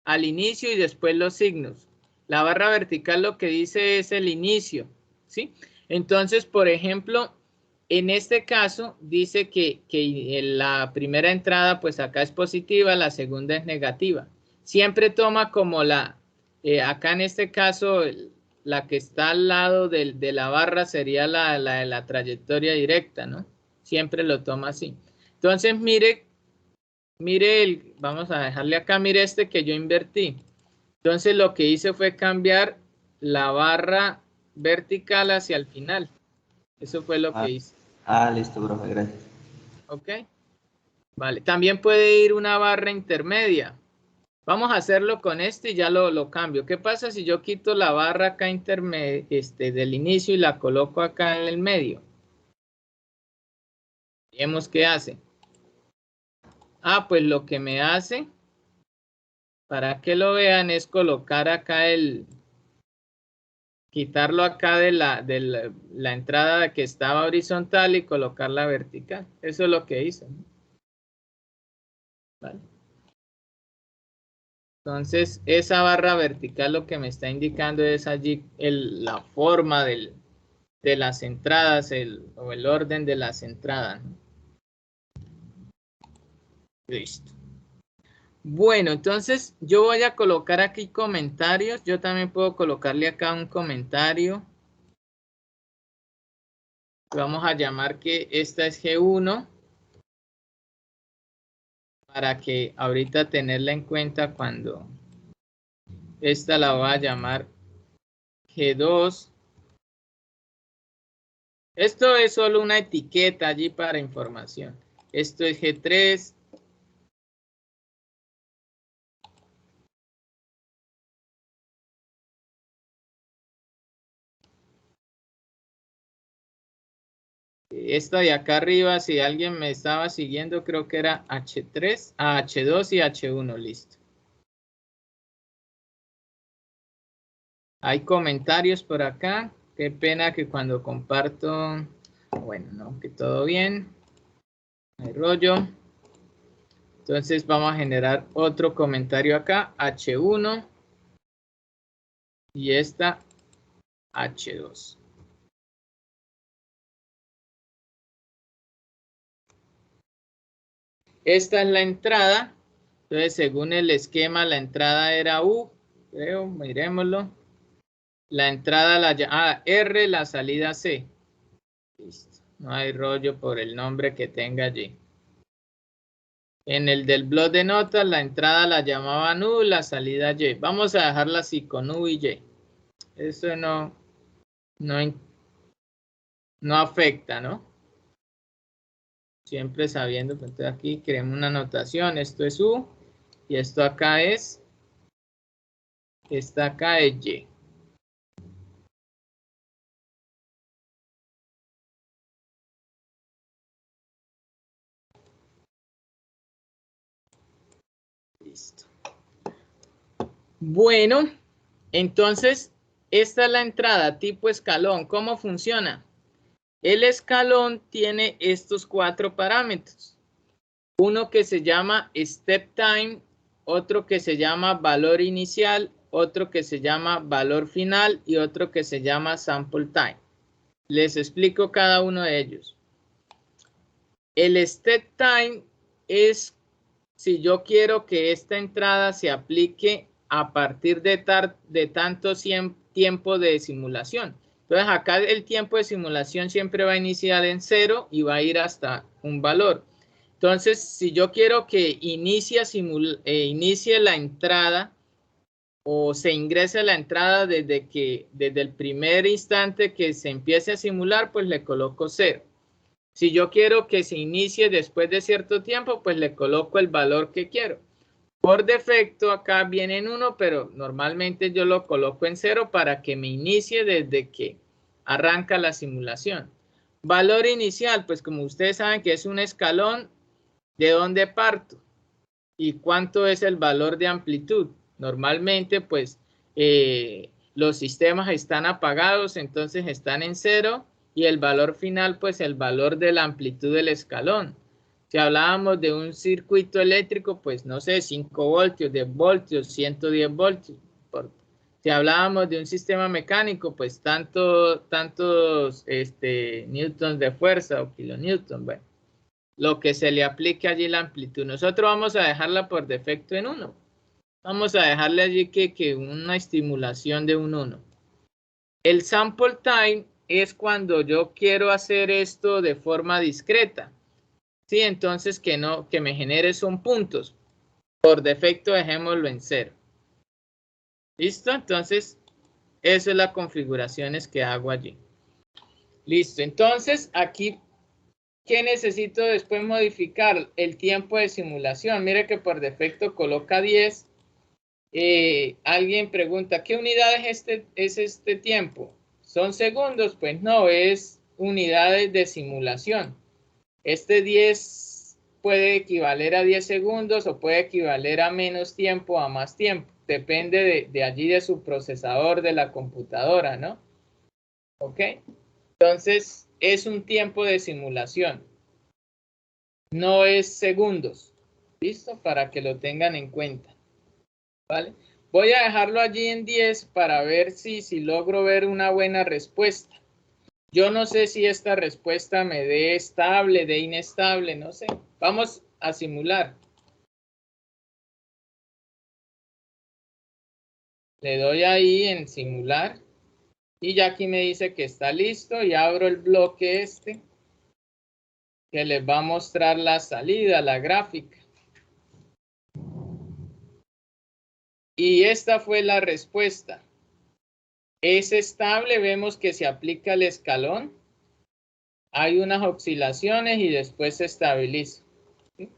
[SPEAKER 1] al inicio y después los signos. La barra vertical lo que dice es el inicio, ¿sí? Entonces, por ejemplo, en este caso dice que la primera entrada, pues acá es positiva, la segunda es negativa. Siempre toma como acá en este caso, la que está al lado de la barra sería la trayectoria directa, ¿no? Siempre lo toma así. Entonces, mire, vamos a dejarle acá, mire este que yo invertí. Entonces, lo que hice fue cambiar la barra vertical hacia el final. Eso fue lo que hice.
[SPEAKER 3] Listo, profe, gracias.
[SPEAKER 1] ¿Ok? Vale. También puede ir una barra intermedia. Vamos a hacerlo con este y ya lo cambio. ¿Qué pasa si yo quito la barra acá intermedia, del inicio y la coloco acá en el medio? Vemos qué hace. Pues lo que me hace, para que lo vean, es colocar acá quitarlo acá de la entrada que estaba horizontal y colocarla vertical. Eso es lo que hice. ¿Vale? Entonces, esa barra vertical lo que me está indicando es allí la forma de las entradas o el orden de las entradas, ¿no? Listo. Bueno, entonces yo voy a colocar aquí comentarios. Yo también puedo colocarle acá un comentario. Vamos a llamar que esta es G1 para que ahorita tenerla en cuenta cuando esta la voy a llamar G2. Esto es solo una etiqueta allí para información. Esto es G3. Esta de acá arriba, si alguien me estaba siguiendo, creo que era H3, H2 y H1, listo. Hay comentarios por acá. Qué pena que cuando comparto, bueno, no, que todo bien. No hay rollo. Entonces vamos a generar otro comentario acá, H1 y esta H2. Esta es la entrada. Entonces, según el esquema, la entrada era U, creo, miremoslo. La entrada R, la salida C. Listo. No hay rollo por el nombre que tenga allí. En el del blog de notas, la entrada la llamaban U, la salida Y. Vamos a dejarla así con U y Y. Eso no afecta, ¿no? Siempre sabiendo que entonces aquí queremos una anotación. Esto es U y esto acá es, esta acá es Y. Listo. Bueno, entonces esta es la entrada tipo escalón. ¿Cómo funciona? El escalón tiene estos 4 parámetros. Uno que se llama step time, otro que se llama valor inicial, otro que se llama valor final y otro que se llama sample time. Les explico cada uno de ellos. El step time es si yo quiero que esta entrada se aplique a partir de tanto tiempo de simulación. Entonces acá el tiempo de simulación siempre va a iniciar en 0 y va a ir hasta un valor. Entonces, si yo quiero que inicie la entrada o se ingrese la entrada desde el primer instante que se empiece a simular, pues le coloco 0. Si yo quiero que se inicie después de cierto tiempo, pues le coloco el valor que quiero. Por defecto acá viene en 1, pero normalmente yo lo coloco en 0 para que me inicie desde que arranca la simulación. Valor inicial, pues como ustedes saben que es un escalón, ¿de dónde parto? ¿Y cuánto es el valor de amplitud? Normalmente, pues, los sistemas están apagados, entonces están en 0, y el valor final, pues, el valor de la amplitud del escalón. Si hablábamos de un circuito eléctrico, pues, no sé, 5 voltios, 10 voltios, 110 voltios. Si hablábamos de un sistema mecánico, pues, tantos newtons de fuerza o kilonewton, bueno. Lo que se le aplique allí la amplitud. Nosotros vamos a dejarla por defecto en 1. Vamos a dejarle allí que una estimulación de un 1. El sample time es cuando yo quiero hacer esto de forma discreta. Sí, entonces que me genere son puntos. Por defecto dejémoslo en 0. ¿Listo? Entonces, eso es las configuraciones que hago allí. Listo. Entonces, aquí, ¿qué necesito después modificar? El tiempo de simulación. Mire que por defecto coloca 10. Alguien pregunta, ¿qué unidad es este tiempo? ¿Son segundos? Pues no, es unidades de simulación. Este 10 puede equivaler a 10 segundos o puede equivaler a menos tiempo, a más tiempo. Depende de allí de su procesador, de la computadora, ¿no? ¿Ok? Entonces, es un tiempo de simulación. No es segundos. ¿Listo? Para que lo tengan en cuenta. ¿Vale? Voy a dejarlo allí en 10 para ver si logro ver una buena respuesta. Yo no sé si esta respuesta me dé estable, de inestable, no sé. Vamos a simular. Le doy ahí en simular. Y ya aquí me dice que está listo y abro el bloque que les va a mostrar la salida, la gráfica. Y esta fue la respuesta. Es estable, vemos que se aplica el escalón. Hay unas oscilaciones y después se estabiliza. ¿Sí?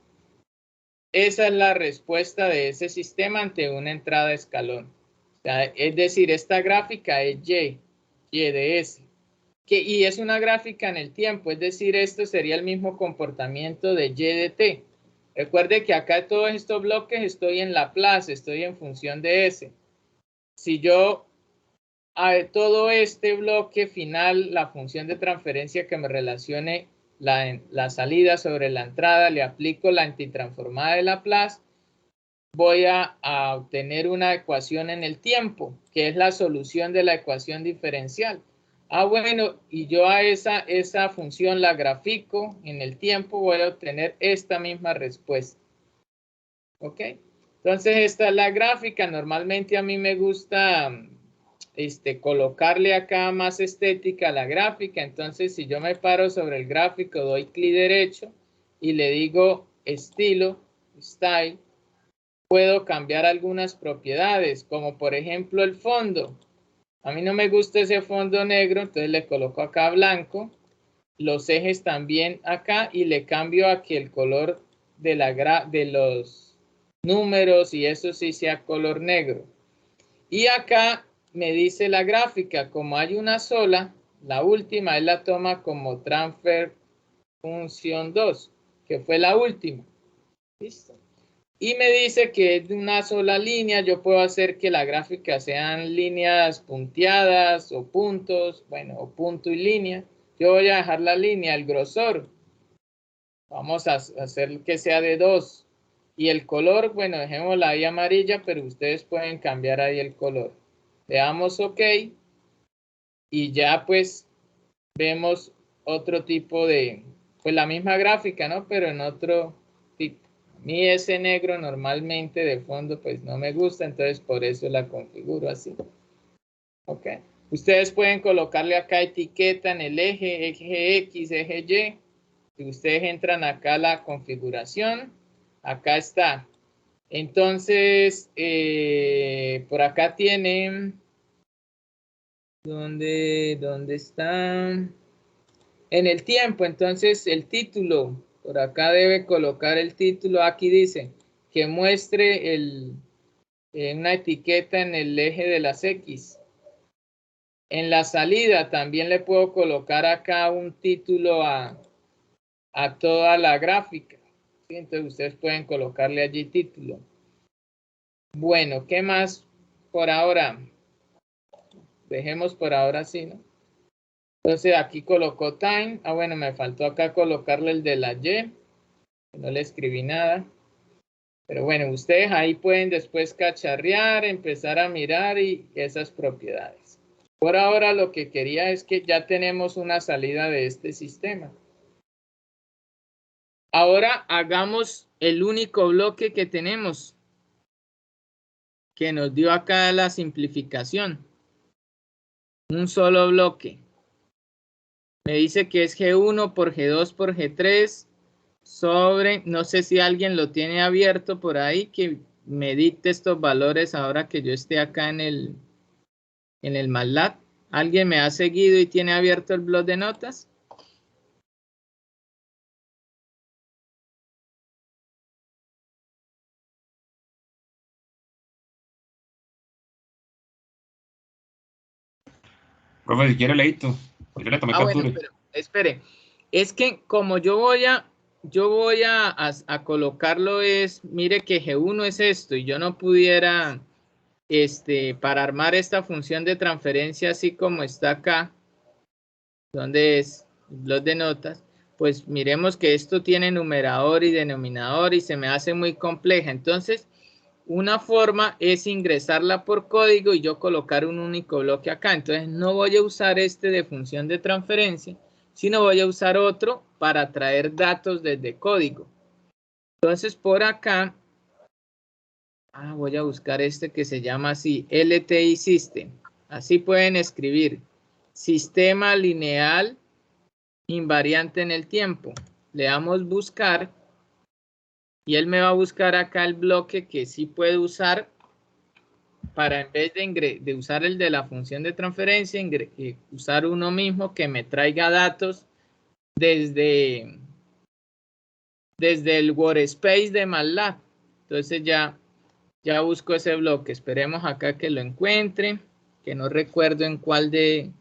[SPEAKER 1] Esa es la respuesta de ese sistema ante una entrada de escalón. O sea, es decir, esta gráfica es Y de S. Y es una gráfica en el tiempo, es decir, esto sería el mismo comportamiento de Y de T. Recuerde que acá todos estos bloques estoy en Laplace, estoy en función de S. Si yo a todo este bloque final, la función de transferencia que me relacione la salida sobre la entrada, le aplico la antitransformada de Laplace, voy a obtener una ecuación en el tiempo, que es la solución de la ecuación diferencial. Bueno, y yo a esa función la grafico en el tiempo, voy a obtener esta misma respuesta. ¿Ok? Entonces, esta es la gráfica. Normalmente a mí me gusta colocarle acá más estética a la gráfica. Entonces, si yo me paro sobre el gráfico, doy clic derecho y le digo estilo, style, puedo cambiar algunas propiedades, como por ejemplo el fondo. A mí no me gusta ese fondo negro, entonces le coloco acá blanco. Los ejes también acá y le cambio a que el color de los números y eso sí sea color negro. Y acá me dice la gráfica, como hay una sola, la última él la toma como transfer función 2, que fue la última. ¿Listo? Y me dice que es de una sola línea, yo puedo hacer que la gráfica sean líneas punteadas o puntos, bueno, o punto y línea. Yo voy a dejar la línea, el grosor. Vamos a hacer que sea de 2. Y el color, bueno, dejémosla ahí amarilla, pero ustedes pueden cambiar ahí el color. Le damos OK. Y ya pues vemos otro tipo de, pues la misma gráfica, ¿no? Pero en otro tipo. A mí ese negro normalmente de fondo pues no me gusta, entonces por eso la configuro así. Ok. Ustedes pueden colocarle acá etiqueta en el eje X, eje Y. Si ustedes entran acá a la configuración, acá está. Entonces, por acá tienen, ¿dónde está? En el tiempo, entonces el título, por acá debe colocar el título, aquí dice, que muestre una etiqueta en el eje de las X. En la salida también le puedo colocar acá un título a toda la gráfica. ¿Sí? Entonces ustedes pueden colocarle allí título. Bueno, ¿qué más por ahora? Dejemos por ahora así, ¿no? Entonces aquí colocó time. Ah, bueno, me faltó acá colocarle el de la Y. No le escribí nada. Pero bueno, ustedes ahí pueden después cacharrear, empezar a mirar y esas propiedades. Por ahora lo que quería es que ya tenemos una salida de este sistema. Ahora hagamos el único bloque que tenemos, que nos dio acá la simplificación. Un solo bloque. Me dice que es G1 por G2 por G3 sobre, no sé si alguien lo tiene abierto por ahí, que me dicte estos valores ahora que yo esté acá en el MATLAB. ¿Alguien me ha seguido y tiene abierto el blog de notas?
[SPEAKER 2] Profe, si quiere leíto. Yo le tomé
[SPEAKER 1] Bueno,
[SPEAKER 2] captura.
[SPEAKER 1] pero espere. Es que como yo voy a colocarlo mire que G1 es esto y yo no pudiera, para armar esta función de transferencia así como está acá, donde es el blog de notas, pues miremos que esto tiene numerador y denominador y se me hace muy compleja. Entonces, una forma es ingresarla por código y yo colocar un único bloque acá. Entonces, no voy a usar este de función de transferencia, sino voy a usar otro para traer datos desde código. Entonces, por acá, voy a buscar este que se llama así, LTI System. Así pueden escribir, sistema lineal invariante en el tiempo. Le damos buscar y él me va a buscar acá el bloque que sí puede usar para, en vez de usar el de la función de transferencia, usar uno mismo que me traiga datos desde el workspace de MATLAB. Entonces ya busco ese bloque. Esperemos acá que lo encuentre, que no recuerdo en cuál de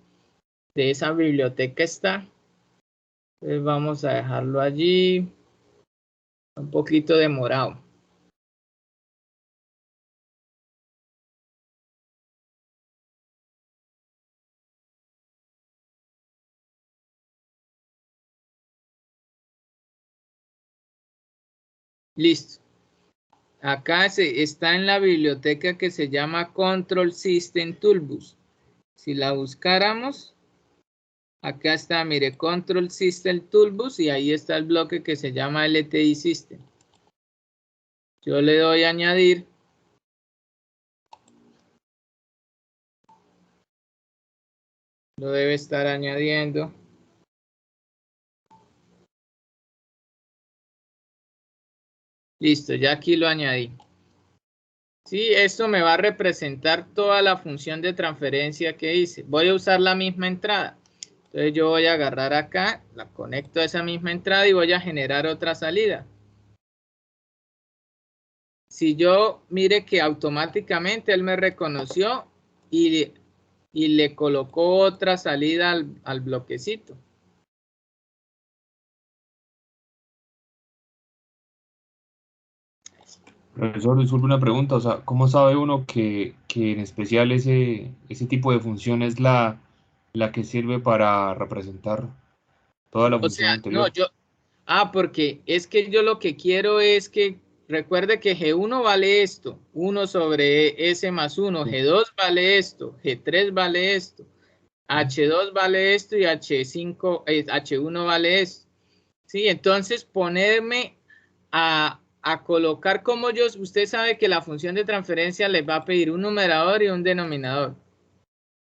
[SPEAKER 1] esa biblioteca está. Entonces vamos a dejarlo allí. Un poquito demorado. Listo. Acá está en la biblioteca que se llama Control System Toolbox. Si la buscáramos, acá está, mire, Control System Toolbox y ahí está el bloque que se llama LTI System. Yo le doy a añadir. Lo debe estar añadiendo. Listo, ya aquí lo añadí. Sí, esto me va a representar toda la función de transferencia que hice. Voy a usar la misma entrada. Entonces yo voy a agarrar acá, la conecto a esa misma entrada y voy a generar otra salida. Si yo mire que automáticamente él me reconoció y le colocó otra salida al bloquecito.
[SPEAKER 2] Profesor, disculpe una pregunta, o sea, ¿cómo sabe uno que en especial ese tipo de función es la que sirve para representar toda la
[SPEAKER 1] O
[SPEAKER 2] función
[SPEAKER 1] sea, no,
[SPEAKER 2] anterior?
[SPEAKER 1] porque es que yo lo que quiero es que recuerde que G1 vale esto, 1 sobre S más 1, G2 vale esto, G3 vale esto, H2 vale esto y H1 vale esto. Sí, entonces ponerme a colocar como usted sabe que la función de transferencia les va a pedir un numerador y un denominador.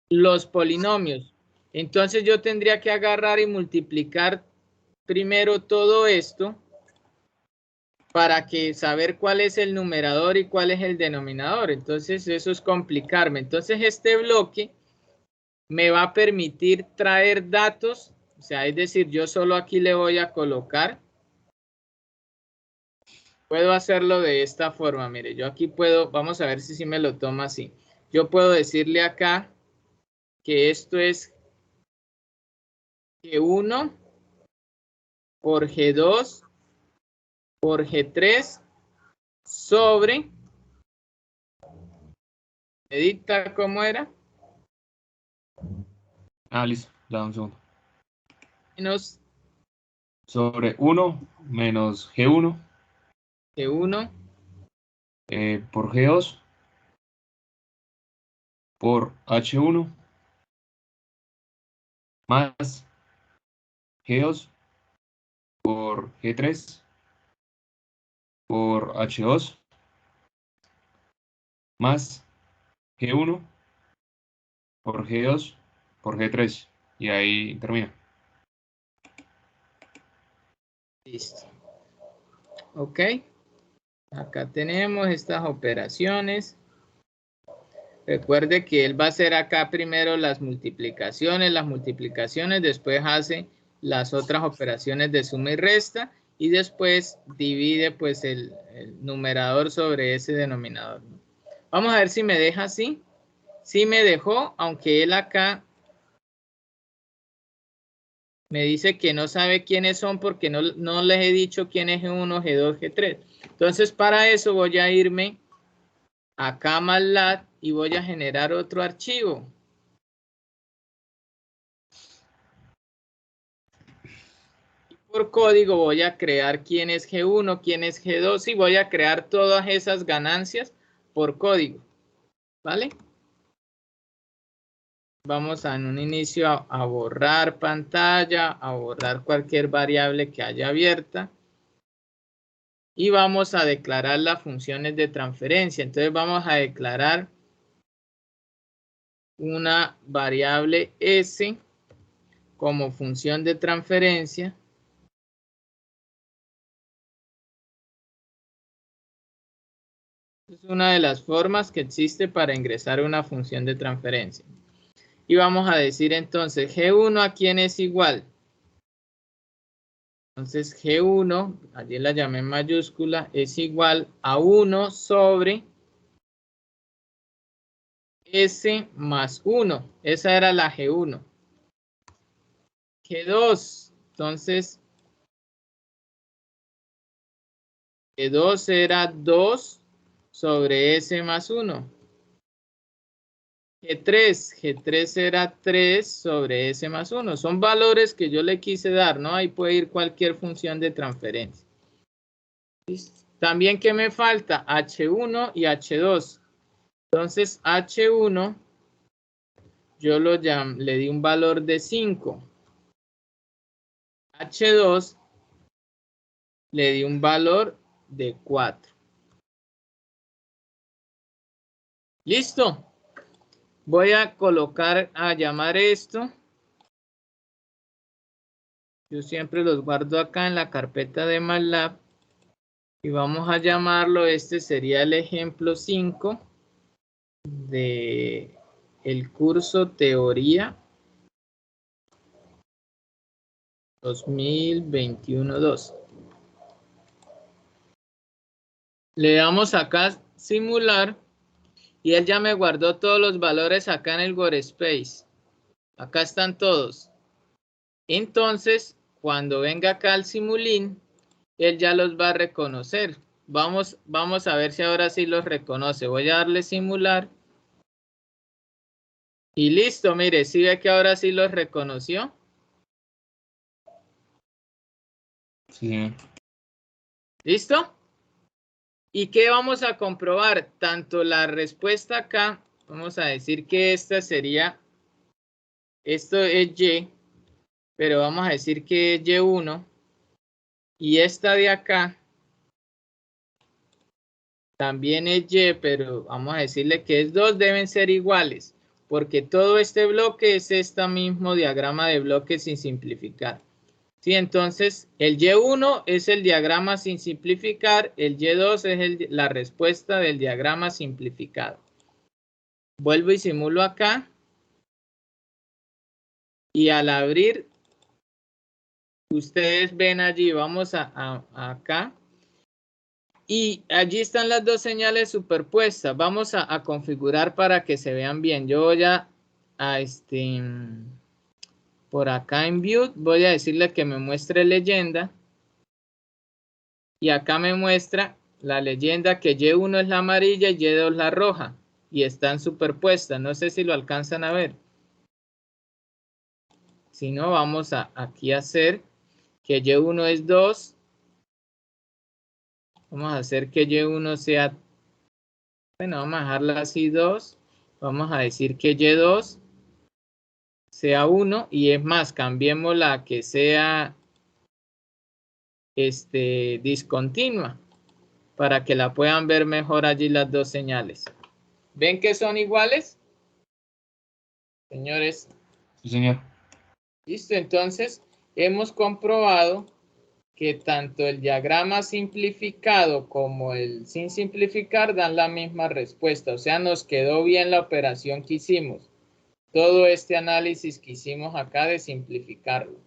[SPEAKER 1] Los polinomios. Entonces yo tendría que agarrar y multiplicar primero todo esto para saber cuál es el numerador y cuál es el denominador. Entonces eso es complicarme. Entonces este bloque me va a permitir traer datos, o sea, es decir, yo solo aquí le voy a colocar Puedo hacerlo de esta forma, mire, yo aquí puedo, vamos a ver si sí me lo toma así. Yo puedo decirle acá que esto es G1 por G2 por G3 sobre, ¿me dicta cómo era?
[SPEAKER 2] Ah, listo, ya un segundo.
[SPEAKER 1] Menos
[SPEAKER 2] Sobre 1 menos G1
[SPEAKER 1] G1
[SPEAKER 2] por G2 por H1 más G2 por G3 por H2 más G1 por G2 por G3. Y ahí termina.
[SPEAKER 1] listo. Ok. Acá tenemos estas operaciones. Recuerde que él va a hacer acá primero las multiplicaciones, después hace las otras operaciones de suma y resta y después divide pues el numerador sobre ese denominador. Vamos a ver si me deja así. Sí me dejó, aunque él acá me dice que no sabe quiénes son porque no les he dicho quién es G1, G2, G3. Entonces para eso voy a irme acá a MATLAB y voy a generar otro archivo. Por código voy a crear quién es G1, quién es G2 y voy a crear todas esas ganancias por código. ¿Vale? Vamos en un inicio a borrar pantalla, a borrar cualquier variable que haya abierta. Y vamos a declarar las funciones de transferencia. Entonces vamos a declarar una variable S como función de transferencia. Es una de las formas que existe para ingresar una función de transferencia. Y vamos a decir entonces G1 a quién es igual. Entonces G1, allí la llamé en mayúscula, es igual a 1 sobre S más 1. Esa era la G1. G2, entonces G2 era 2 sobre S más 1. G3 era 3 sobre S más 1. Son valores que yo le quise dar, ¿no? Ahí puede ir cualquier función de transferencia. ¿Listo? También, ¿qué me falta? H1 y H2. Entonces, H1, yo le di un valor de 5. H2, le di un valor de 4. ¿Listo? Voy a colocar, a llamar esto. Yo siempre los guardo acá en la carpeta de MATLAB. Y vamos a llamarlo, este sería el ejemplo 5 de el curso Teoría 2021-2. Le damos acá simular y él ya me guardó todos los valores acá en el WordSpace. Acá están todos. Entonces, cuando venga acá al Simulink, él ya los va a reconocer. Vamos a ver si ahora sí los reconoce. Voy a darle simular. Y listo, mire, ¿sí ve que ahora sí los reconoció?
[SPEAKER 2] Sí.
[SPEAKER 1] ¿Listo? ¿Y qué vamos a comprobar? Tanto la respuesta acá, vamos a decir que esta sería, esto es Y, pero vamos a decir que es Y1. Y esta de acá también es Y, pero vamos a decirle que es 2, deben ser iguales, porque todo este bloque es este mismo diagrama de bloques sin simplificar. Sí, entonces el Y1 es el diagrama sin simplificar, el Y2 es la respuesta del diagrama simplificado. Vuelvo y simulo acá. Y al abrir, ustedes ven allí, vamos acá. Y allí están las dos señales superpuestas. Vamos a configurar para que se vean bien. Yo voy a por acá en View, voy a decirle que me muestre leyenda. Y acá me muestra la leyenda que Y1 es la amarilla y Y2 la roja. Y están superpuestas. No sé si lo alcanzan a ver. Si no, vamos aquí a hacer que Y1 es 2. Vamos a hacer que Y1 sea, bueno, vamos a dejarla así 2. Vamos a decir que Y2 sea 1. Y es más, cambiémosla a que sea discontinua. Para que la puedan ver mejor allí las dos señales. ¿Ven que son iguales? Señores.
[SPEAKER 2] Sí, señor.
[SPEAKER 1] Listo, entonces hemos comprobado que tanto el diagrama simplificado como el sin simplificar dan la misma respuesta. O sea, nos quedó bien la operación que hicimos. Todo este análisis que hicimos acá de simplificarlo.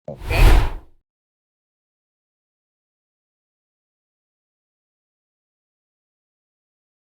[SPEAKER 1] ¿Ok?